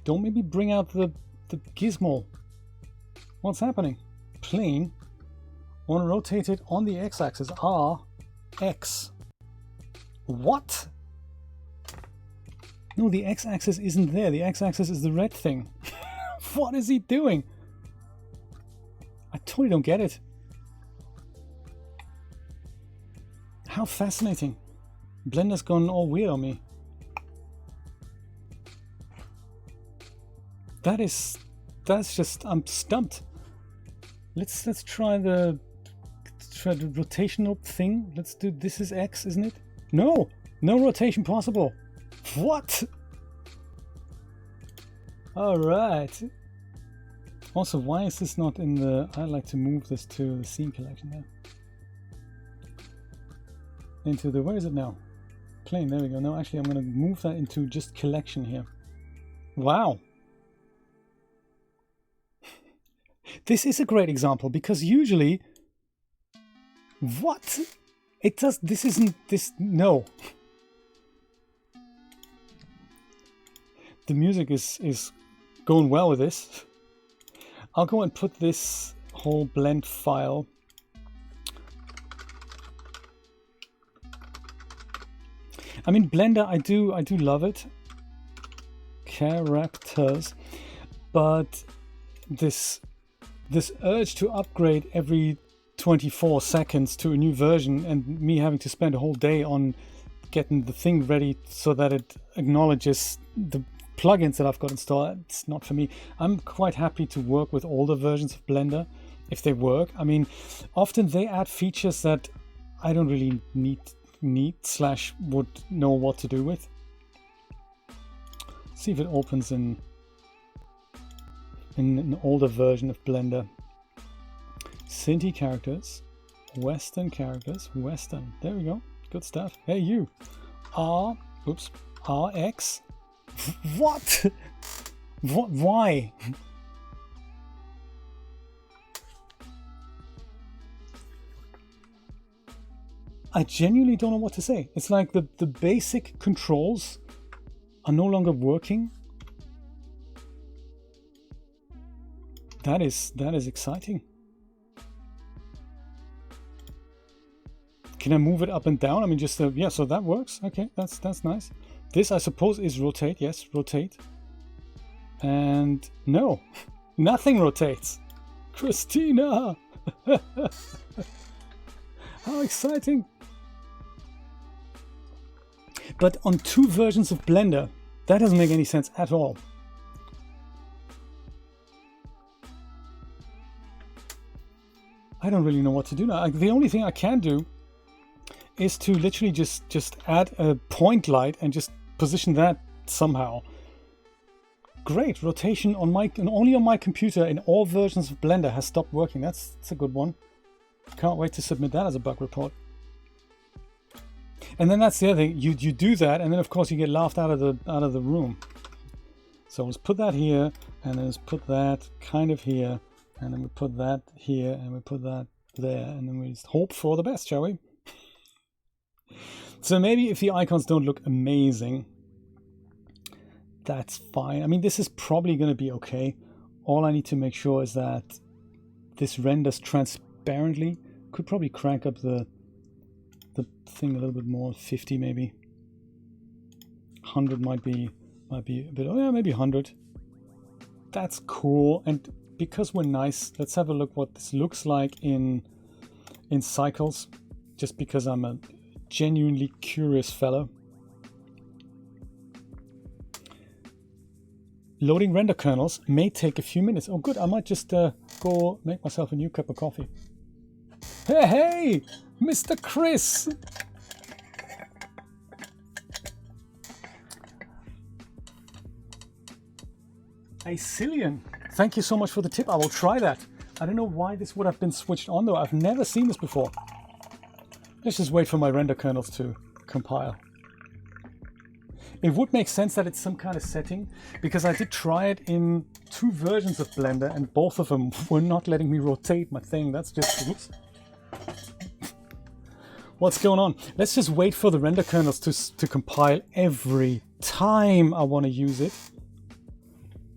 Don't maybe bring out the gizmo. What's happening? Plane. I want to rotate it on the x-axis. X. What? No, the x-axis isn't there. The x-axis is the red thing. What is he doing? I totally don't get it. How fascinating. Blender's gone all weird on me. That's just, I'm stumped. Let's try the rotational thing. Let's do, this is X, isn't it? No rotation possible. What? All right. Also, why is this not in the, I'd like to move this to the scene collection there. Into the, where is it now? Plane, there we go. No, actually I'm gonna move that into just collection here. Wow. This is a great example because usually, what? It does, this isn't, this, no. The music is going well with this. I'll go and put this whole blend file. I mean, Blender, I do love it. Characters, but this urge to upgrade every 24 seconds to a new version and me having to spend a whole day on getting the thing ready so that it acknowledges the plugins that I've got installed, it's not for me. I'm quite happy to work with older versions of Blender if they work. I mean, often they add features that I don't really need / would know what to do with. See if it opens in an older version of Blender. Synty characters, Western characters, Western. There we go. Good stuff. Hey you. RX. What? What? Why? I genuinely don't know what to say. It's like the basic controls are no longer working. That is exciting. Can I move it up and down? I mean, just yeah. So that works. Okay, that's nice. This, I suppose, is rotate. Yes, rotate. And no, nothing rotates. Christina, how exciting! But on 2 versions of Blender, that doesn't make any sense at all. I don't really know what to do now. The only thing I can do is to literally just add a point light and just position that somehow. Great, rotation on my, and only on my computer in all versions of Blender has stopped working. That's a good one. Can't wait to submit that as a bug report. And then that's the other thing. You do that, and then of course you get laughed out of the room. So let's put that here, and then let's put that kind of here, and then we put that here, and we put that there, and then we just hope for the best, shall we? So maybe if the icons don't look amazing, that's fine. I mean, this is probably going to be okay. All I need to make sure is that this renders transparently. Could probably crank up the thing a little bit more, 50 maybe. 100 might be a bit, oh yeah, maybe 100. That's cool. And because we're nice, let's have a look what this looks like in cycles, just because I'm a genuinely curious fellow. Loading render kernels may take a few minutes. Oh good, I might just go make myself a new cup of coffee. Hey, Mr. Chris! A Cillian, thank you so much for the tip. I will try that. I don't know why this would have been switched on though. I've never seen this before. Let's just wait for my render kernels to compile. It would make sense that it's some kind of setting, because I did try it in 2 versions of Blender and both of them were not letting me rotate my thing. That's just, oops. What's going on? Let's just wait for the render kernels to compile every time I want to use it.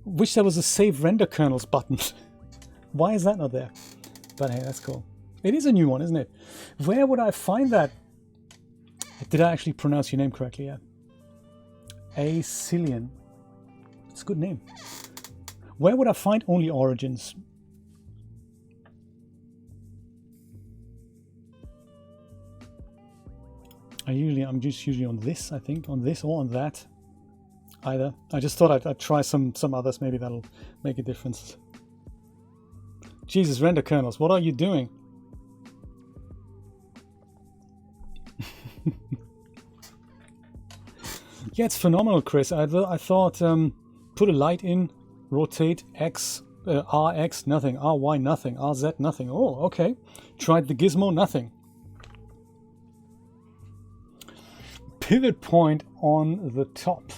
Wish there was a save render kernels button. Why is that not there? But hey, that's cool. It is a new one, isn't it? Where would I find that? Did I actually pronounce your name correctly yet? A Cillian. It's a good name. Where would I find only origins? I'm just usually on this, I think, on this or on that. Either. I just thought I'd try some others. Maybe that'll make a difference. Jesus, render kernels, what are you doing? Yeah, it's phenomenal, Chris. I thought put a light in, rotate X, RX, nothing, RY, nothing, RZ, nothing. Oh, okay. Tried the gizmo, nothing. Pivot point on the top.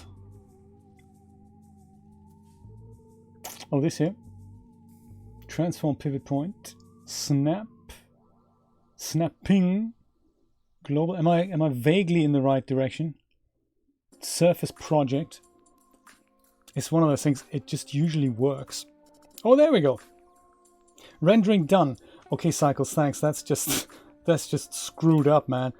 Oh, this here. Transform pivot point. Snap. Snapping. Global. Am I vaguely in the right direction? Surface project. It's one of those things, it just usually works. Oh, there we go. Rendering done. Okay, Cycles, thanks. That's just screwed up, man.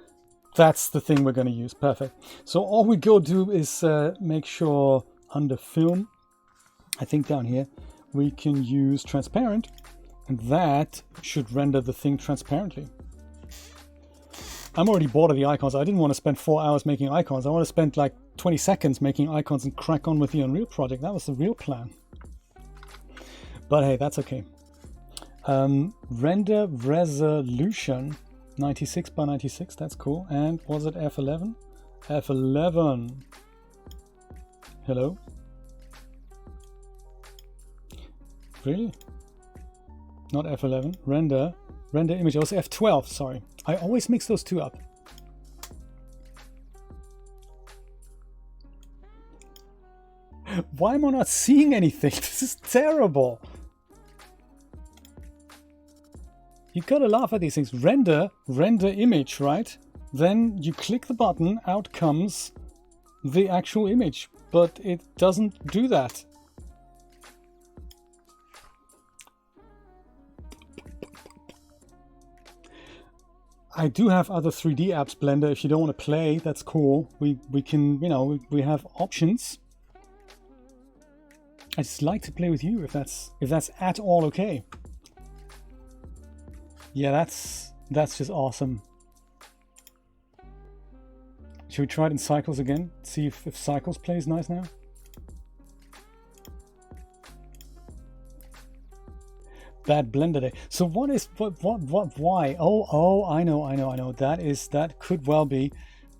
That's the thing we're going to use. Perfect. So all we go do is make sure under film, I think down here, we can use transparent, and that should render the thing transparently. I'm already bored of the icons. I didn't want to spend 4 hours making icons. I want to spend like 20 seconds making icons and crack on with the Unreal project. That was the real plan. But hey, that's okay. Render resolution 96 by 96. That's cool. And was it F11? F11. Hello? Really? Not F11. Render image. Oh, it's F12. Sorry. I always mix those two up. Why am I not seeing anything? This is terrible. You gotta laugh at these things. Render image, right? Then you click the button, out comes the actual image, but it doesn't do that. I do have other 3D apps, Blender. If you don't want to play, that's cool. We can, you know, we have options. I just like to play with you if that's at all okay. Yeah, that's just awesome. Should we try it in Cycles again? See if Cycles plays nice now? Bad Blender day. So what, why? Oh, I know. That could well be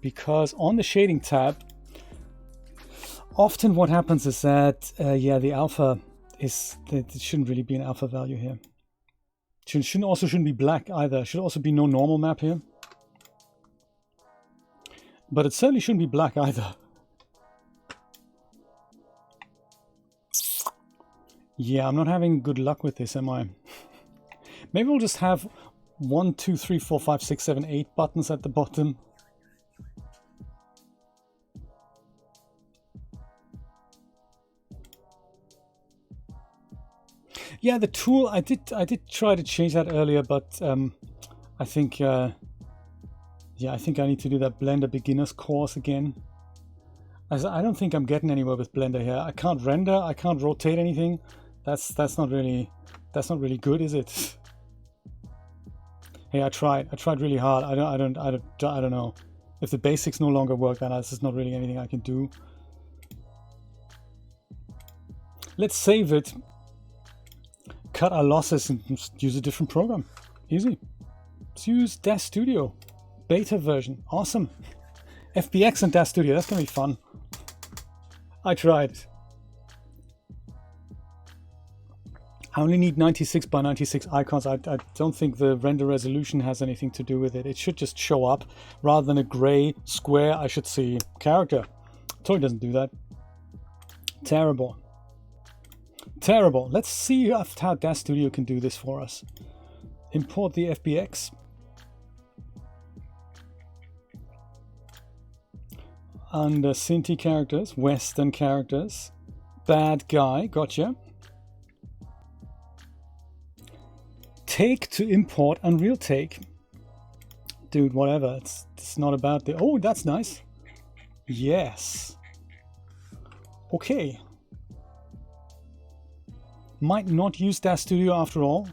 because on the shading tab, often what happens is that, yeah, the alpha is, it shouldn't really be an alpha value here. Shouldn't be black either. Should also be no normal map here. But it certainly shouldn't be black either. Yeah, I'm not having good luck with this, am I? Maybe we'll just have 1, 2, 3, 4, 5, 6, 7, 8 buttons at the bottom. Yeah, the tool, I did try to change that earlier, but I think yeah, I think I need to do that Blender beginners course again. As I don't think I'm getting anywhere with Blender here. I can't render, I can't rotate anything. That's not really good, is it? Hey, I tried really hard. I don't know. If the basics no longer work, then there's not really anything I can do. Let's save it. Cut our losses and use a different program. Easy. Let's use Dash Studio. Beta version. Awesome. FBX and Dash Studio. That's going to be fun. I tried. I only need 96 by 96 icons. I don't think the render resolution has anything to do with it. It should just show up. Rather than a gray square, I should see character. Totally doesn't do that. Terrible. Terrible. Let's see how Dash Studio can do this for us. Import the FBX. Under Synty characters, Western characters, bad guy, gotcha. Take to import Unreal Take. Dude, whatever. It's not about the... Oh, that's nice. Yes. Okay. Might not use Dash Studio after all.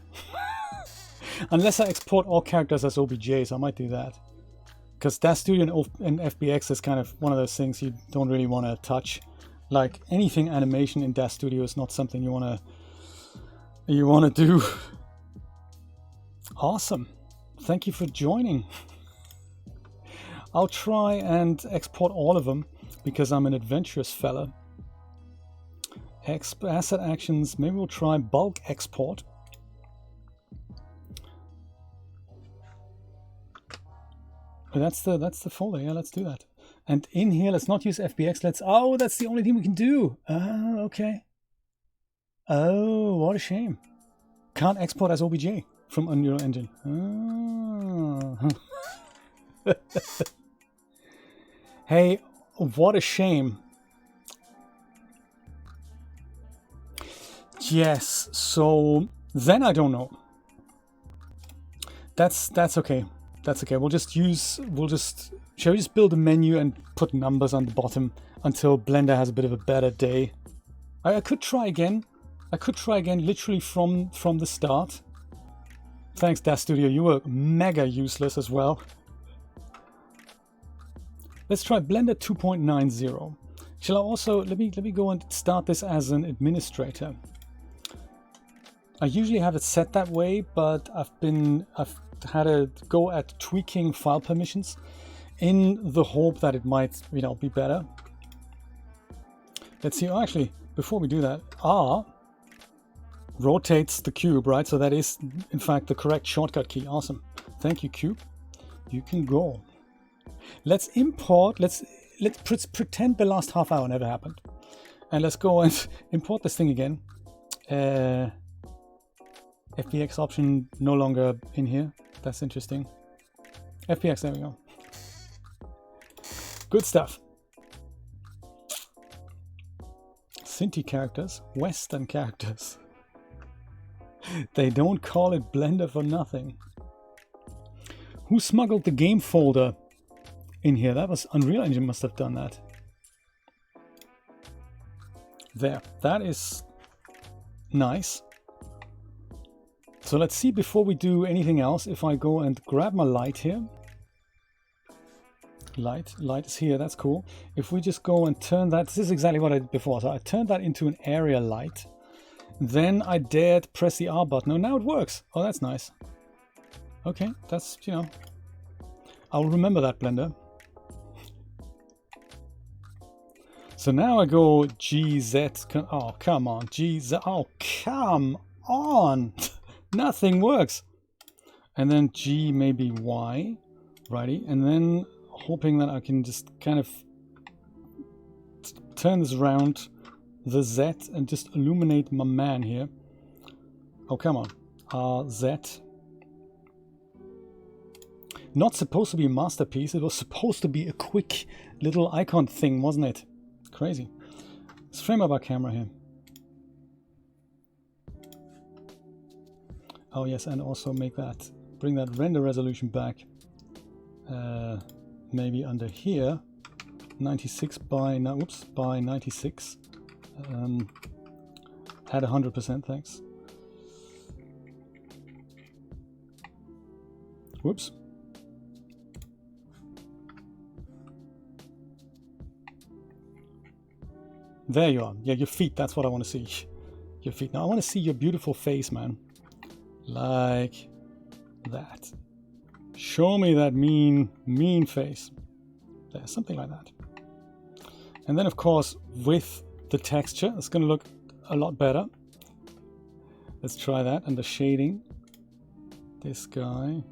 Unless I export all characters as OBJs, I might do that. Because Dash Studio and FBX is kind of one of those things you don't really want to touch. Like anything animation in Dash Studio is not something you want to do. Awesome. Thank you for joining. I'll try and export all of them because I'm an adventurous fella. Asset actions, maybe we'll try bulk export. That's the folder. Yeah, let's do that. And in here, let's not use FBX. Oh, that's the only thing we can do. Oh, okay. Oh, what a shame. Can't export as OBJ from Unreal Engine. Oh. Hey, what a shame. Yes, so then I don't know. That's okay. That's okay. Shall we just build a menu and put numbers on the bottom until Blender has a bit of a better day? I could try again. Literally from the start. Thanks, Dash Studio. You were mega useless as well. Let's try Blender 2.90. Shall I also let me go and start this as an administrator. I usually have it set that way, but I've had a go at tweaking file permissions in the hope that it might, be better. Let's see. Oh, actually, before we do that, R rotates the cube, right? So that is, in fact, the correct shortcut key. Awesome. Thank you, cube. You can go. Let's import. Let's pretend the last half hour never happened, and let's go and import this thing again. FBX option no longer in here. That's interesting. FBX, there we go. Good stuff. Synty characters, Western characters. They don't call it Blender for nothing. Who smuggled the game folder in here? That was Unreal Engine must have done that. There, that is nice. So let's see before we do anything else, if I go and grab my light here Light is here, that's cool. If we just go and turn that, this is exactly what I did before. So I turned that into an area light. Then I dared press the R button. Oh, now it works. Oh, that's nice. Okay, that's, you know, I'll remember that, Blender. So now I go GZ. Oh, come on. GZ. Oh, come on. Nothing works. And then G, maybe Y. Righty. And then hoping that I can just kind of turn this around the Z and just illuminate my man here. Oh, come on. Z. Not supposed to be a masterpiece. It was supposed to be a quick little icon thing, wasn't it? Crazy. Let's frame up our camera here. Oh yes, and also make that, bring that render resolution back. Maybe under here, 96 by, no, oops, by 96. Add 100%, thanks. Whoops. There you are. Yeah, your feet, that's what I want to see. Your feet. Now I want to see your beautiful face, man. Like that. Show me that mean face. There, something like that. And then, of course, with the texture, it's going to look a lot better. Let's try that. And the shading. This guy.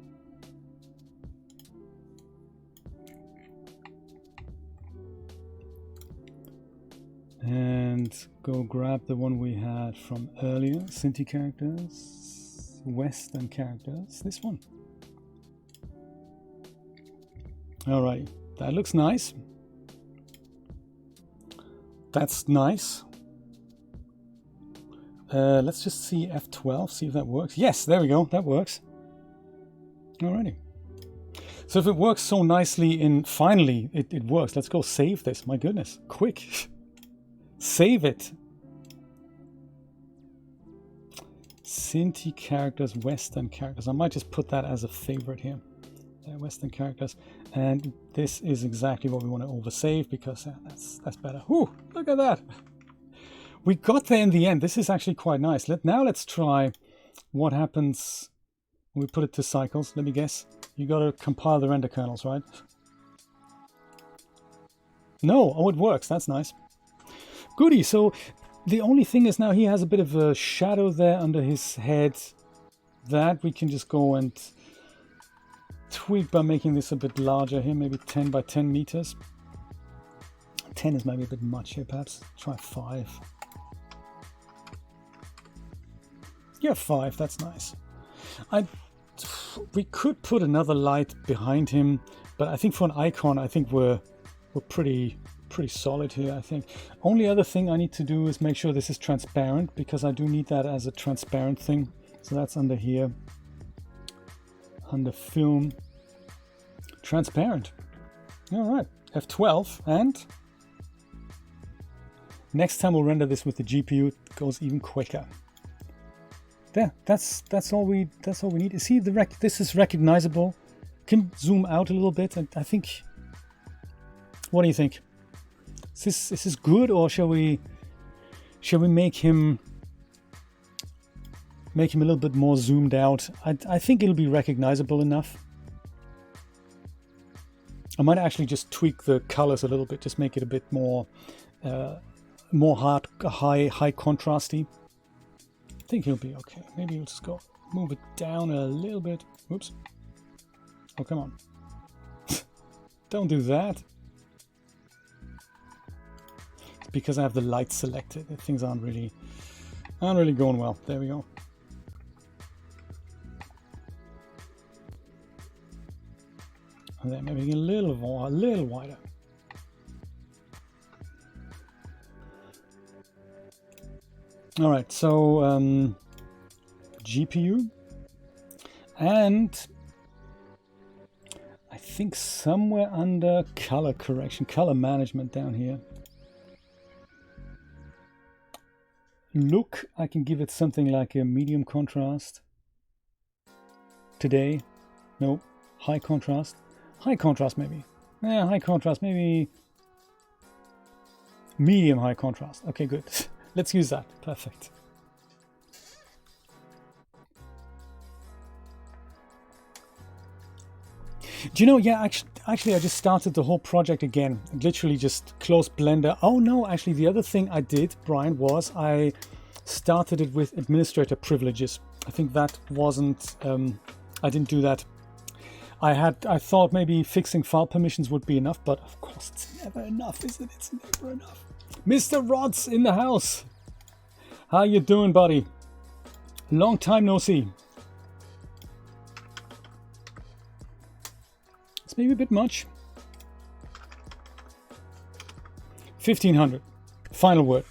And go grab the one we had from earlier. Synty characters. Western characters. This one. Alright, that looks nice. That's nice. Let's just see F12, see if that works. Yes, there we go, that works. Alrighty. So if it works so nicely in, finally, it works. Let's go save this, my goodness, quick. Save it. Synty characters, Western characters. I might just put that as a favorite here. Western characters, and this is exactly what we want to oversave because that's better. Whew, look at that. We got there in the end. This is actually quite nice. Now let's try what happens when we put it to cycles. Let me guess. You got to compile the render kernels, right? No. Oh, it works. That's nice. Goody. So the only thing is now he has a bit of a shadow there under his head. That we can just go and tweak by making this a bit larger here, maybe 10 by 10 meters. 10 is maybe a bit much here, perhaps. Try 5. Yeah, 5, that's nice. We could put another light behind him, but I think for an icon, I think we're pretty solid here, I think. Only other thing I need to do is make sure this is transparent, because I do need that as a transparent thing. So that's under here. Under film, transparent. All right, F12, and next time we'll render this with the GPU. It goes even quicker. There, that's all we need. See, this is recognizable. Can zoom out a little bit, and I think. What do you think? Is this good, or shall we make him a little bit more zoomed out? I think it'll be recognizable enough. I might actually just tweak the colors a little bit, just make it a bit more high contrasty. I think he'll be okay. Maybe we'll just go move it down a little bit. Whoops. Oh, come on. Don't do that. It's because I have the light selected. Things aren't really going well. There we go. And then maybe a little wider. All right, so GPU, and I think somewhere under color correction, color management down here. Look, I can give it something like a medium contrast. Today, no, high contrast. High contrast maybe. Yeah, high contrast, maybe medium high contrast. Okay, good. Let's use that. Perfect. Do you know, yeah, actually I just started the whole project again. Literally just closed Blender. Oh no, actually the other thing I did, Brian, was I started it with administrator privileges. I think that wasn't, I didn't do that. I thought maybe fixing file permissions would be enough, but of course it's never enough, is it? It's never enough. Mr. Rod's in the house. How you doing, buddy? Long time no see. It's maybe a bit much. 1500. Final word.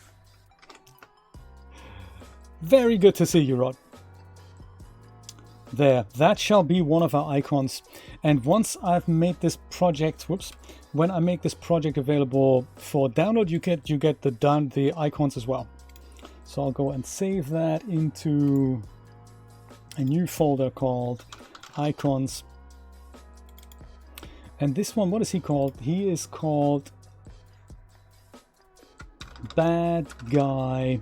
Very good to see you, Rod. There, that shall be one of our icons. And once I've made this project, whoops, when I make this project available for download, you get the icons as well. So I'll go and save that into a new folder called icons. And this one, what is he called? He is called Bad Guy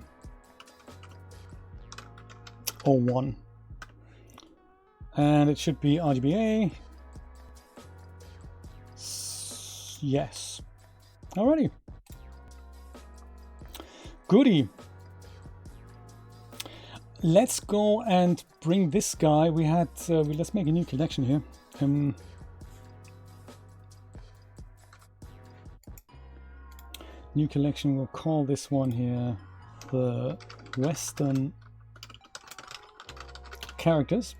01. And it should be RGBA. Yes. Alrighty. Goody. Let's go and bring this guy. We had, let's make a new collection here. New collection, we'll call this one here the Western Characters.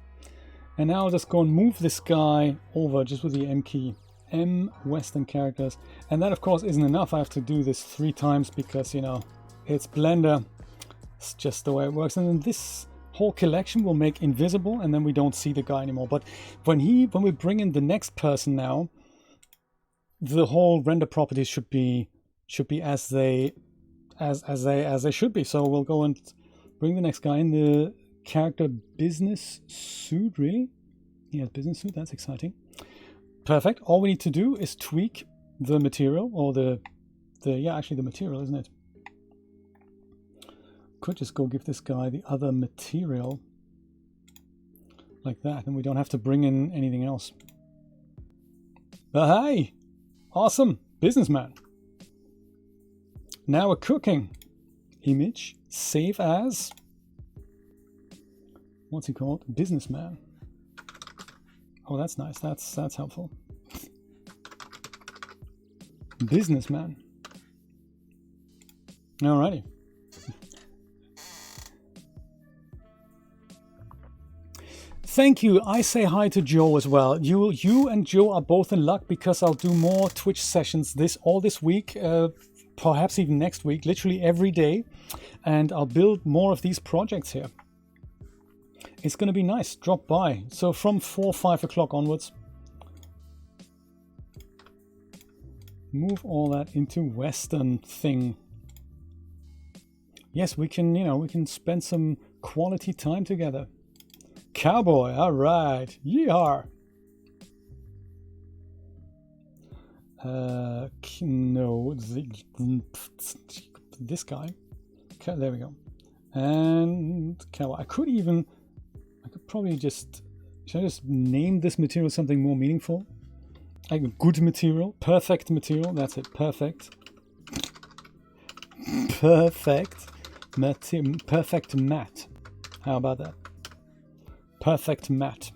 And now I'll just go and move this guy over just with the M key. M Western Characters. And that of course isn't enough. I have to do this 3 times because, you know, it's Blender. It's just the way it works. And then this whole collection will make invisible and then we don't see the guy anymore. But when we bring in the next person now, the whole render properties should be as they should be. So we'll go and bring the next guy in. The character business suit, really? Yeah, business suit, that's exciting. Perfect. All we need to do is tweak the material, or the material, isn't it? Could just go give this guy the other material like that, and we don't have to bring in anything else. But hey, awesome, businessman. Now we're cooking. Image, save as, what's he called? Businessman. Oh, that's nice. That's helpful. Businessman. Alrighty. Thank you. I say hi to Joe as well. You and Joe are both in luck because I'll do more Twitch sessions all this week, perhaps even next week, literally every day, and I'll build more of these projects here. It's going to be nice. Drop by. So from 4, 5 o'clock onwards. Move all that into Western thing. Yes, we can, we can spend some quality time together. Cowboy, all right. Yeehaw. No, this guy. Okay, there we go. And cowboy. I could probably just, should I just name this material something more meaningful? Like a good material, perfect material, that's it, perfect. Perfect matte. How about that? Perfect matte.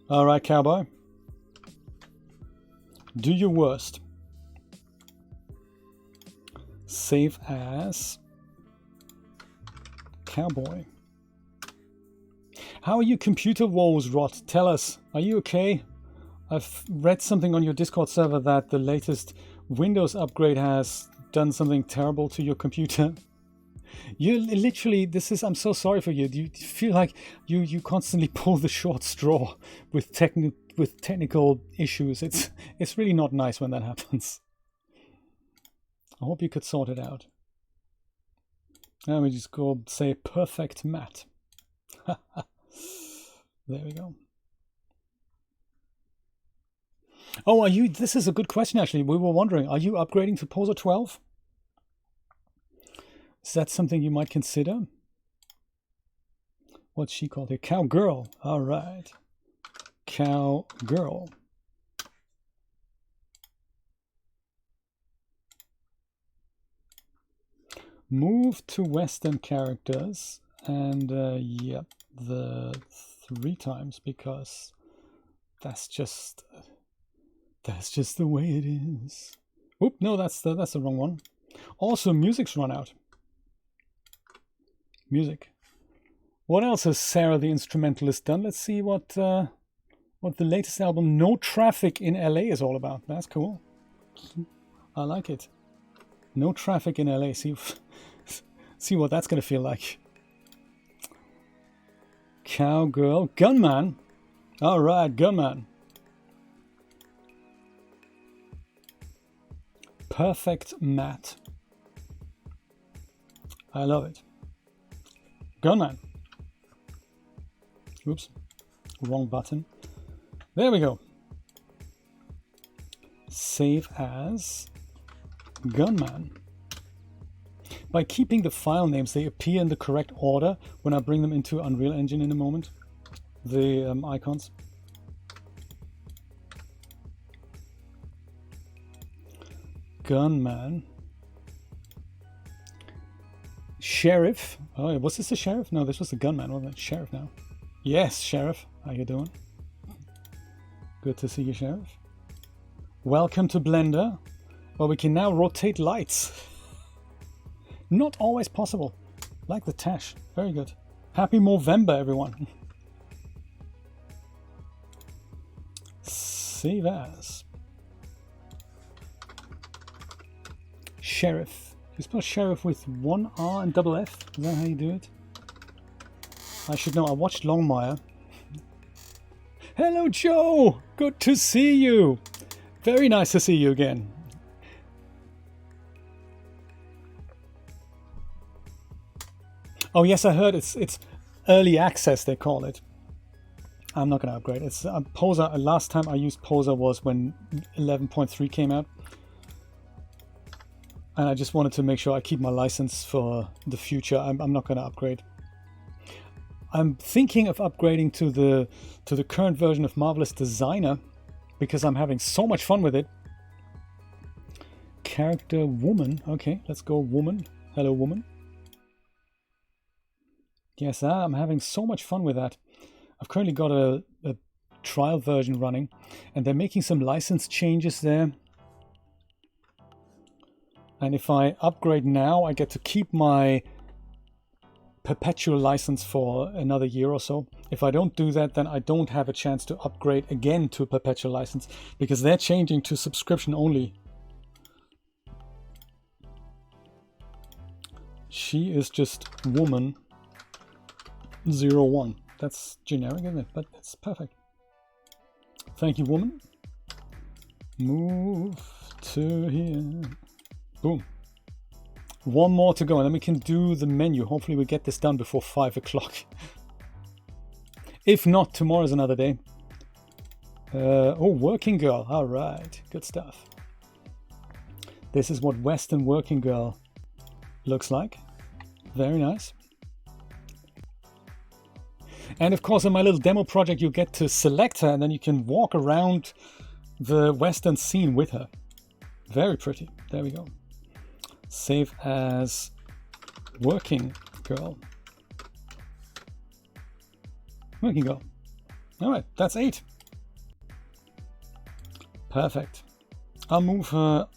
All right, cowboy. Do your worst. Save as cowboy. How are your computer woes, Rod? Tell us. Are you okay? I've read something on your Discord server that the latest Windows upgrade has done something terrible to your computer. You literally, I'm so sorry for you. You feel like you constantly pull the short straw with technical issues. It's really not nice when that happens. I hope you could sort it out. Now we just go say perfect matte. There we go. Oh, are you, this is a good question actually. We were wondering, are you upgrading to Poser 12? Is that something you might consider? What's she called here? Cowgirl. All right. Cowgirl. Move to Western characters, and yep, the 3 times, because that's just the way it is. Oop, no, that's the wrong one. Also, music's run out. Music. What else has Sarah the Instrumentalist done? Let's see what the latest album, No Traffic in LA, is all about. That's cool. I like it. No Traffic in LA. See what that's going to feel like. Cowgirl. Gunman. All right, Gunman. Perfect Matte. I love it. Gunman. Oops. Wrong button. There we go. Save as Gunman. By keeping the file names, they appear in the correct order when I bring them into Unreal Engine in a moment. The icons. Gunman. Sheriff. Oh, was this the Sheriff? No, this was the Gunman, wasn't it? Sheriff now. Yes, Sheriff. How you doing? Good to see you, Sheriff. Welcome to Blender, where we can now rotate lights. Not always possible. Like the Tash. Very good. Happy Movember, everyone. Save as. Sheriff. You spell Sheriff with 1 R and double F? Is that how you do it? I should know. I watched Longmire. Hello, Joe. Good to see you. Very nice to see you again. Oh yes, I heard it's early access, they call it. I'm not going to upgrade. It's Poser. Last time I used Poser was when 11.3 came out, and I just wanted to make sure I keep my license for the future. I'm not going to upgrade. I'm thinking of upgrading to the current version of Marvelous Designer because I'm having so much fun with it. Character woman. Okay, let's go woman. Hello, woman. Yes, I'm having so much fun with that. I've currently got a trial version running, and they're making some license changes there. And if I upgrade now, I get to keep my perpetual license for another year or so. If I don't do that, then I don't have a chance to upgrade again to a perpetual license, because they're changing to subscription only. She is just woman 01. That's generic, isn't it? But it's perfect. Thank you, woman. Move to here. Boom. One more to go, and then we can do the menu. Hopefully we get this done before 5 o'clock. If not, tomorrow's another day. Oh, Working Girl. All right. Good stuff. This is what Western Working Girl looks like. Very nice. And of course, in my little demo project, you get to select her, and then you can walk around the Western scene with her. Very pretty. There we go. Save as Working Girl. Working Girl. All right, that's 8. Perfect. I'll move her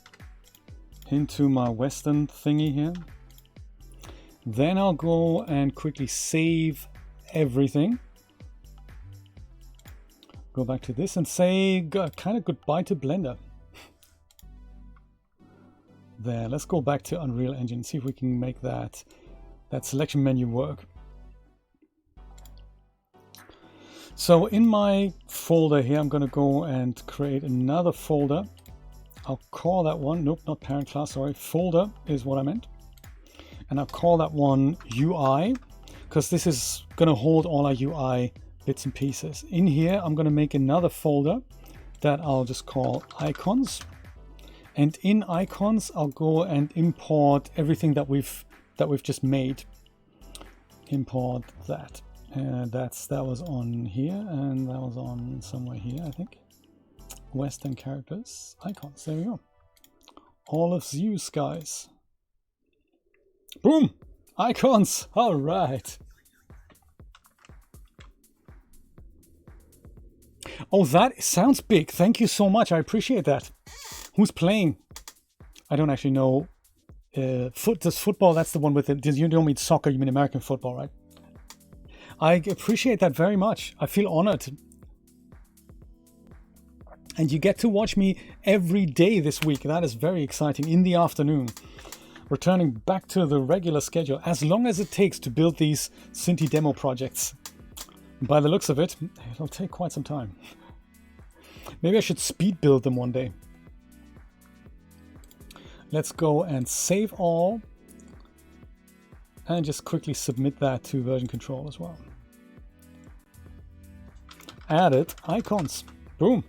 into my Western thingy here. Then I'll go and quickly save everything. Go back to this and say kind of goodbye to Blender. There, let's go back to Unreal Engine, see if we can make that selection menu work. So in my folder here, I'm going to go and create another folder. I'll call that one, nope, not parent class, sorry, folder is what I meant. And I'll call that one UI, because this is going to hold all our UI bits and pieces. In here, I'm going to make another folder that I'll just call icons. And in icons, I'll go and import everything that we've just made. Import that. And that was on here, and that was on somewhere here, I think. Western characters, icons. There we go. All of these guys. Boom! Icons! All right. Oh, that sounds big. Thank you so much. I appreciate that. Who's playing? I don't actually know. Does football, that's the one with it. You don't mean soccer, you mean American football, right? I appreciate that very much. I feel honored. And you get to watch me every day this week. That is very exciting. In the afternoon. Returning back to the regular schedule. As long as it takes to build these Synty demo projects. By the looks of it, it'll take quite some time. Maybe I should speed build them one day. Let's go and save all. And just quickly submit that to version control as well. Added icons. Boom.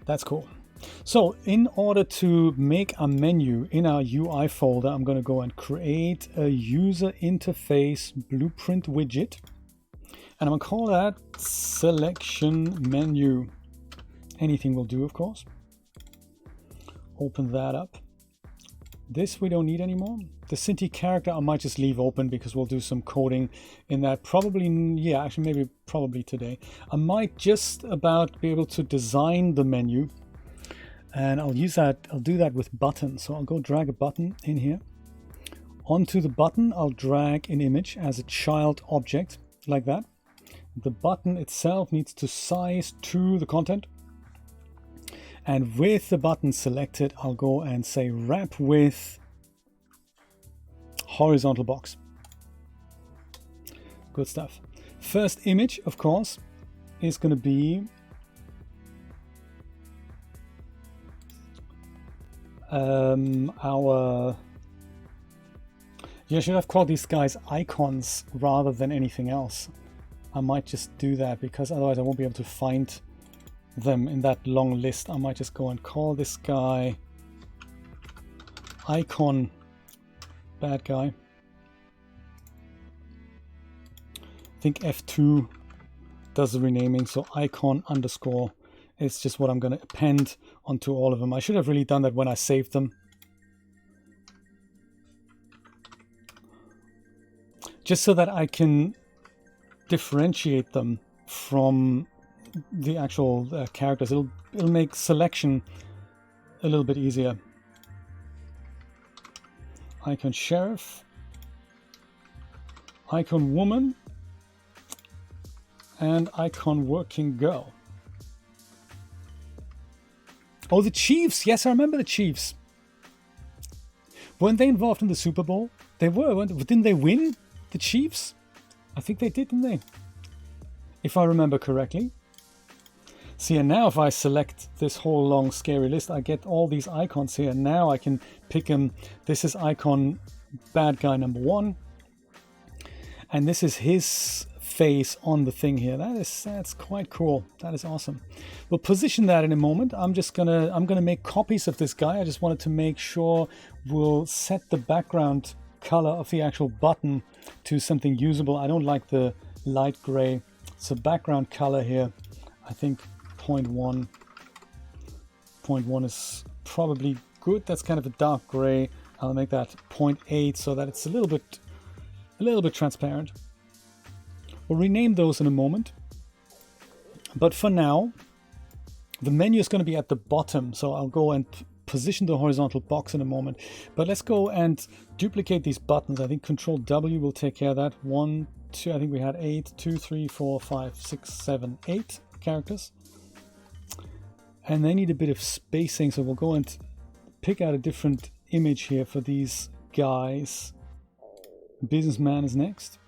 That's cool. So in order to make a menu in our UI folder, I'm going to go and create a user interface blueprint widget. And I'm going to call that selection menu. Anything will do, of course. Open that up. This we don't need anymore. The Synty character I might just leave open because we'll do some coding in that probably, yeah, actually maybe probably today. I might just about be able to design the menu, and I'll do that with buttons. So I'll go drag a button in here. Onto the button, I'll drag an image as a child object like that. The button itself needs to size to the content. And with the button selected, I'll go and say wrap with horizontal box. Good stuff. First image, of course, is going to be our... You should have called these guys icons rather than anything else. I might just do that because otherwise I won't be able to find them in that long list. I might just go and call this guy icon bad guy. I think F2 does the renaming, so icon underscore is just what I'm going to append onto all of them. I should have really done that when I saved them, just so that I can differentiate them from the actual characters. It'll make selection a little bit easier. Icon sheriff, icon woman, and icon working girl. Oh, the Chiefs! Yes, I remember the Chiefs. Weren't they involved in the Super Bowl? They were. Didn't they win, the Chiefs? I think they did, didn't they? If I remember correctly. See, and now if I select this whole long scary list, I get all these icons here. Now I can pick them. This is icon bad guy number 1. And this is his face on the thing here. That's quite cool. That is awesome. We'll position that in a moment. I'm gonna make copies of this guy. I just wanted to make sure we'll set the background color of the actual button to something usable. I don't like the light gray. So background color here, I think 0.1 is probably good. That's kind of a dark gray. I'll make that 0.8 so that it's a little bit transparent. We'll rename those in a moment. But for now, the menu is going to be at the bottom. So I'll go and position the horizontal box in a moment. But let's go and duplicate these buttons. I think Control W will take care of that. 1, 2, I think we had 8, 2, 3, 4, 5, 6, 7, 8 characters. And they need a bit of spacing, so we'll go and pick out a different image here for these guys. Businessman is next.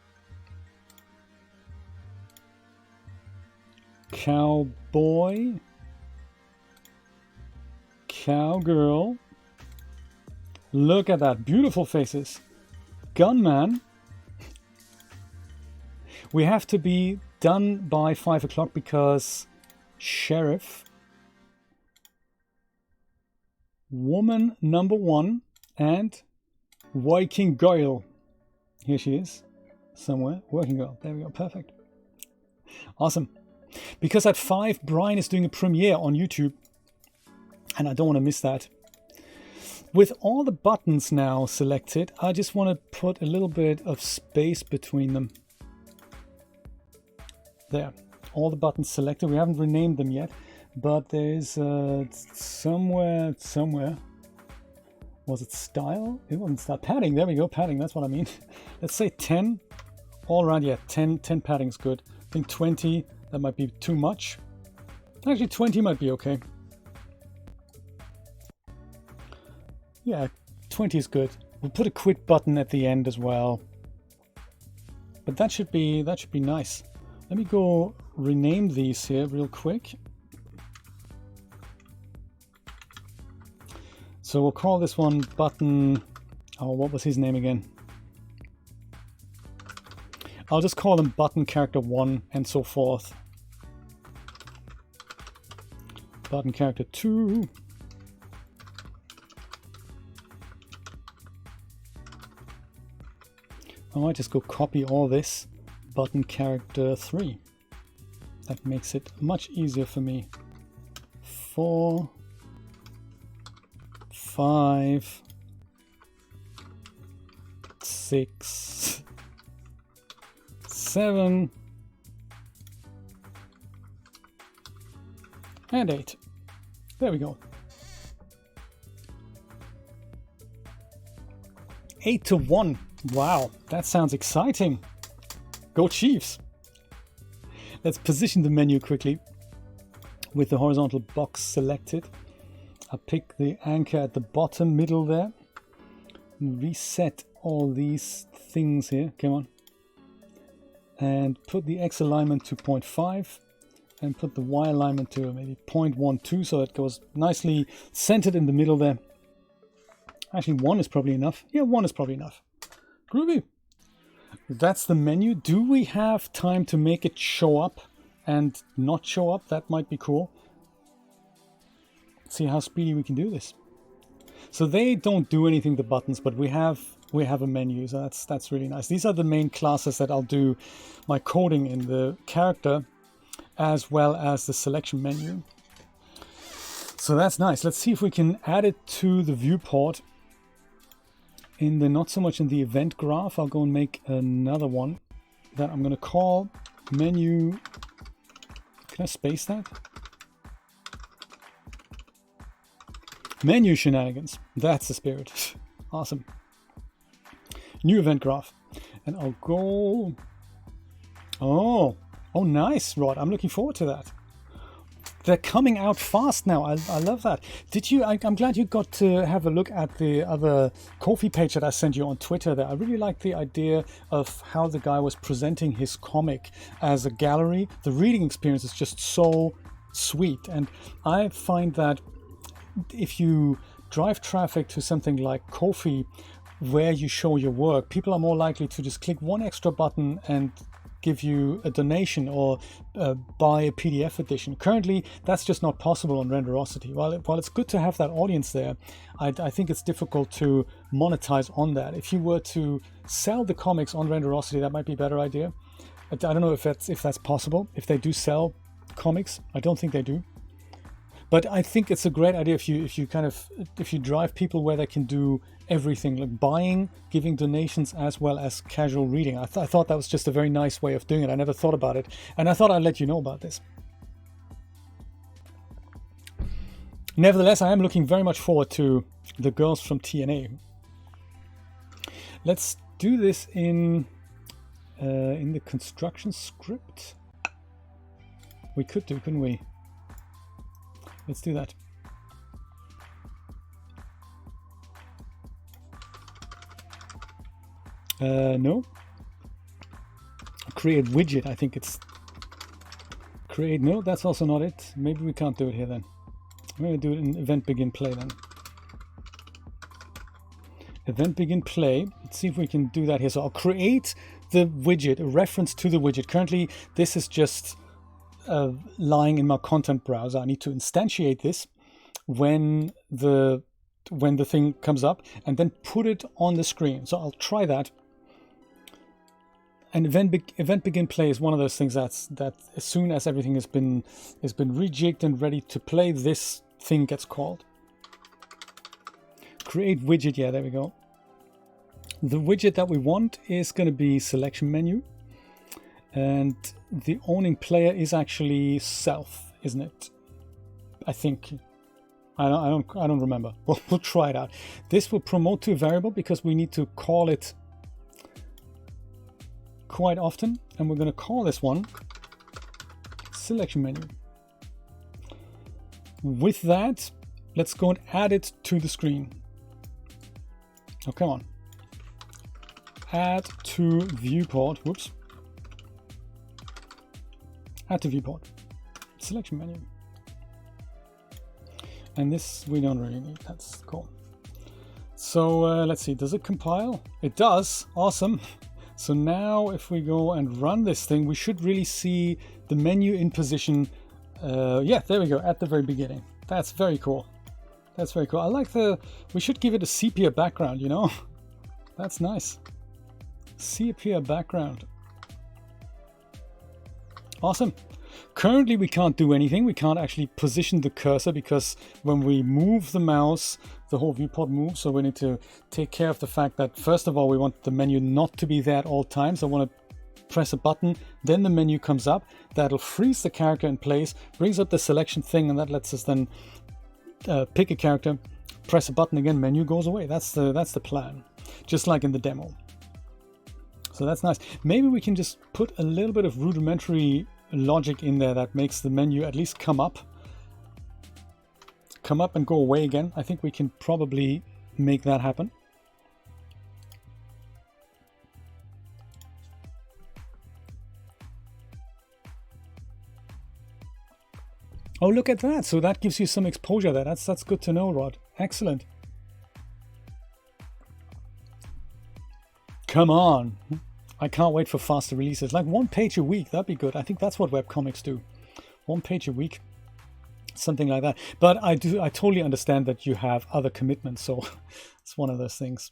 Cowboy. Cowgirl. Look at that, beautiful faces. Gunman. We have to be done by 5 o'clock because Sheriff, woman number 1, and Working Girl. Here she is, somewhere. Working Girl. There we go. Perfect. Awesome. Because at 5, Brian is doing a premiere on YouTube, and I don't want to miss that. With all the buttons now selected, I just want to put a little bit of space between them. There. All the buttons selected. We haven't renamed them yet, but there's somewhere. Was it style? It wasn't style. Padding. There we go. Padding. That's what I mean. Let's say 10. All around. Yeah, 10 padding is good. I think 20. That might be too much. Actually, 20 might be okay. Yeah, 20 is good. We'll put a quit button at the end as well. But that should be nice. Let me go rename these here real quick. So we'll call this one button. Oh, what was his name again? I'll just call them button character 1 and so forth. Button character 2. I might just go copy all this. Button character 3. That makes it much easier for me. 4, 5, 6, 7, and 8. There we go. 8 to 1. Wow, that sounds exciting. Go Chiefs! Let's position the menu quickly with the horizontal box selected. I'll pick the anchor at the bottom middle there. Reset all these things here. Come on. And put the X alignment to 0.5 and put the Y alignment to maybe 0.12 so it goes nicely centered in the middle there. Actually, 1 is probably enough. Yeah, 1 is probably enough. Groovy. That's the menu. Do we have time to make it show up and not show up? That might be cool. See how speedy we can do this. So they don't do anything, the buttons, but we have a menu, so that's really nice. These are the main classes that I'll do my coding in, the character as well as the selection menu. So that's nice. Let's see if we can add it to the viewport. In the not so much in the event graph, I'll go and make another one that I'm going to call menu. Can I space that? Menu shenanigans. That's the spirit. Awesome. New event graph. And I'll go. Oh, nice, Rod. I'm looking forward to that. They're coming out fast now. I love that. Did you? I'm glad you got to have a look at the other Ko-fi page that I sent you on Twitter there. I really like the idea of how the guy was presenting his comic as a gallery. The reading experience is just so sweet. And I find that if you drive traffic to something like Ko-fi, where you show your work, people are more likely to just click one extra button and give you a donation or buy a PDF edition. Currently, that's just not possible on Renderosity. While it's good to have that audience there, I think it's difficult to monetize on that. If you were to sell the comics on Renderosity, that might be a better idea. I don't know if that's possible. If they do sell comics, I don't think they do. But I think it's a great idea if you drive people where they can do everything, like buying, giving donations, as well as casual reading. I thought that was just a very nice way of doing it. I never thought about it, and I thought I'd let you know about this. Nevertheless, I am looking very much forward to the girls from TNA. Let's do this in the construction script. We could do, couldn't we? Let's do that. No. Create widget, I think it's create. No, that's also not it. Maybe we can't do it here then. I'm going to do it in event begin play then. Event begin play. Let's see if we can do that here. So I'll create the widget, a reference to the widget. Currently, this is just lying in my content browser. I need to instantiate this when the thing comes up and then put it on the screen. So I'll try that. And event begin play is one of those things that as soon as everything has been rejigged and ready to play, this thing gets called. Create widget, yeah, there we go. The widget that we want is going to be selection menu, and the owning player is actually self, isn't it? I think. I don't remember. We'll try it out. This will promote to a variable because we need to call it quite often, and we're going to call this one selection menu. With that, let's go and add it to the screen. Oh, come on. Add to viewport. Whoops. Add to viewport. Selection menu. And this we don't really need. That's cool. So let's see. Does it compile? It does. Awesome. So now if we go and run this thing, we should really see the menu in position. Yeah, there we go. At the very beginning. That's very cool. That's very cool. I like we should give it a sepia background, you know? That's nice. Sepia background. Awesome. Currently we can't do anything. We can't actually position the cursor because when we move the mouse, the whole viewport moves. So we need to take care of the fact that first of all, we want the menu not to be there at all times. I want to press a button, then the menu comes up. That'll freeze the character in place, brings up the selection thing, and that lets us then pick a character, press a button again, menu goes away. That's the plan, just like in the demo. So that's nice. Maybe we can just put a little bit of rudimentary logic in there that makes the menu at least come up and go away again. I think we can probably make that happen. Oh, look at that. So that gives you some exposure there. That's good to know, Rod. Excellent. Come on. I can't wait for faster releases. Like 1 page a week. That'd be good. I think that's what webcomics do. 1 page a week. Something like that. But I totally understand that you have other commitments. So it's one of those things.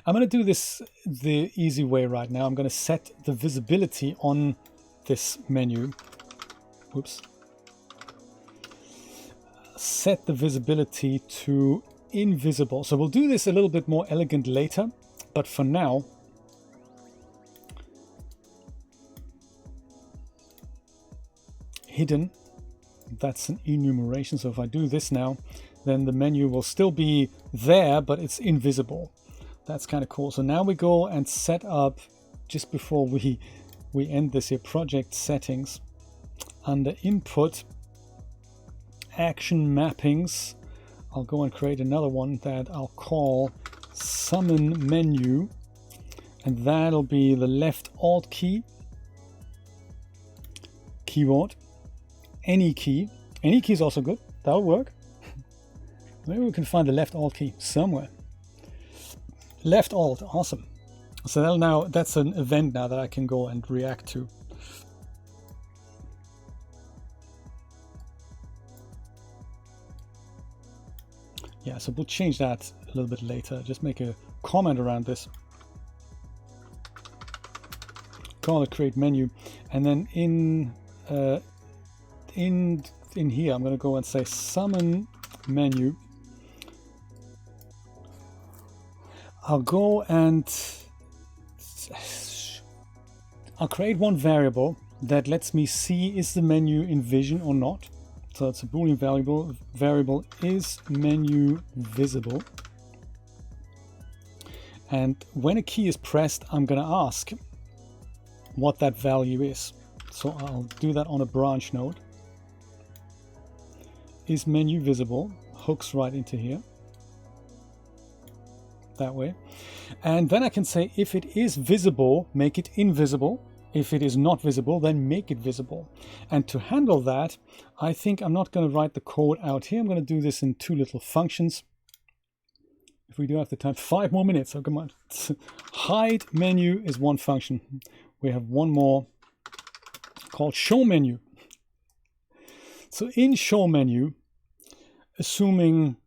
I'm going to do this the easy way right now. I'm going to set the visibility on this menu. Oops. Set the visibility to invisible. So we'll do this a little bit more elegant later, but for now, hidden, that's an enumeration. So if I do this now, then the menu will still be there, but it's invisible. That's kind of cool. So now we go and set up, just before we end this here, project settings, under input, action mappings. I'll go and create another one that I'll call summon menu, and that'll be the left alt key, keyword, any key is also good, that'll work. Maybe we can find the left alt key somewhere. Left alt, awesome. So that's an event now that I can go and react to. Yeah, so we'll change that a little bit later. Just make a comment around this. Call it create menu, and then in here I'm going to go and say summon menu. I'll go and I'll create one variable that lets me see is the menu in vision or not. So it's a Boolean variable is menu visible. And when a key is pressed, I'm going to ask what that value is. So I'll do that on a branch node. Is menu visible? Hooks right into here. That way. And then I can say if it is visible, make it invisible. If it is not visible, then make it visible. And to handle that, I think I'm not going to write the code out here. I'm going to do this in two little functions. if we do have the time, 5 more minutes. So come on. Hide menu is one function. We have one more called show menu. So in show menu, assuming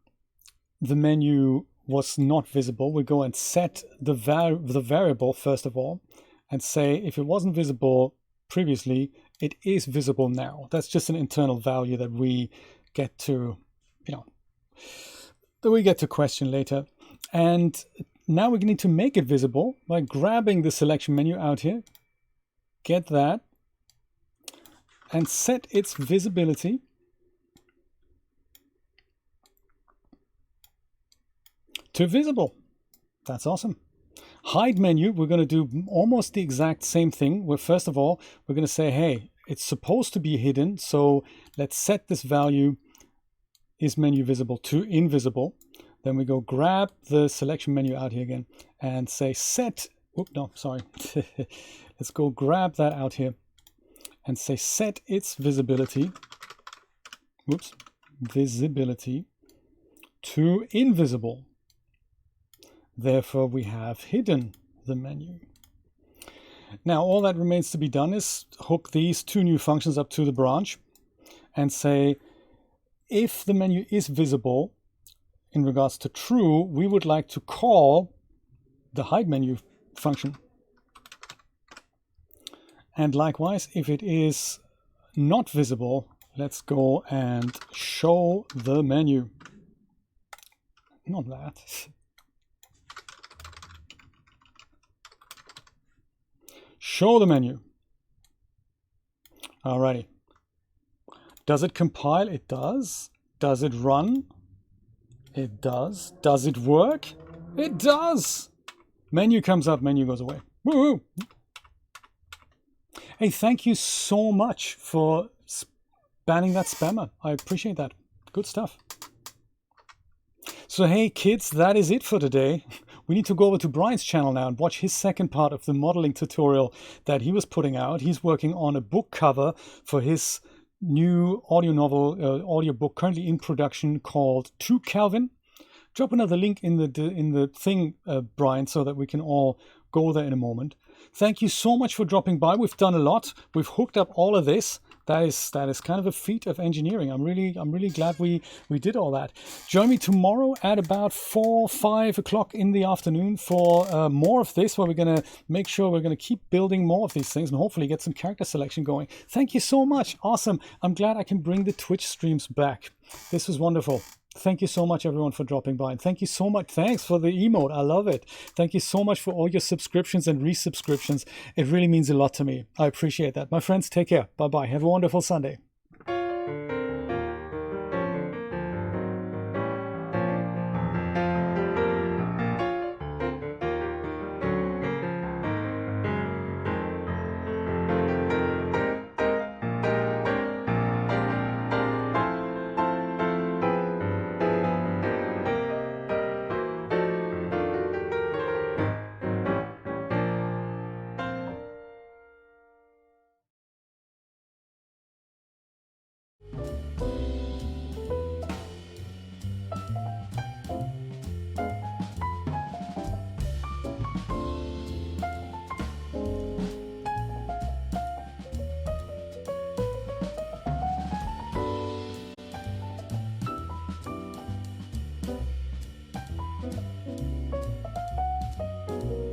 the menu was not visible, we go and set the variable first of all, and say if it wasn't visible previously, it is visible now. That's just an internal value that we get to, that we get to question later. And now we need to make it visible by grabbing the selection menu out here, get that, and set its visibility to visible. That's awesome. Hide menu, we're going to do almost the exact same thing. Where first of all, we're going to say, hey, it's supposed to be hidden. So let's set this value is menu visible to invisible. Then we go grab the selection menu out here again and say set, let's go grab that out here and say set its visibility, visibility to invisible. Therefore, we have hidden the menu. Now, all that remains to be done is hook these 2 new functions up to the branch and say, if the menu is visible in regards to true, we would like to call the hide menu function. And likewise, if it is not visible, let's go and show the menu. Not that. Show the menu. Alrighty. Does it compile? It does. Does it run? It does. Does it work? It does. Menu comes up, menu goes away. Woo-hoo. Hey, thank you so much for banning that spammer. I appreciate that. Good stuff. So hey kids, that is it for today. We need to go over to Brian's channel now and watch his second part of the modeling tutorial that he was putting out. He's working on a book cover for his new audio novel, audio book currently in production called To Calvin. Drop another link in the thing, Brian, so that we can all go there in a moment. Thank you so much for dropping by. We've done a lot. We've hooked up all of this. That is kind of a feat of engineering. I'm really glad we did all that. Join me tomorrow at about 4-5 o'clock in the afternoon for more of this, where we're going to make sure we're going to keep building more of these things and hopefully get some character selection going. Thank you so much. Awesome. I'm glad I can bring the Twitch streams back. This was wonderful. Thank you so much, everyone, for dropping by. And thank you so much. Thanks for the emote. I love it. Thank you so much for all your subscriptions and resubscriptions. It really means a lot to me. I appreciate that. My friends, take care. Bye-bye. Have a wonderful Sunday.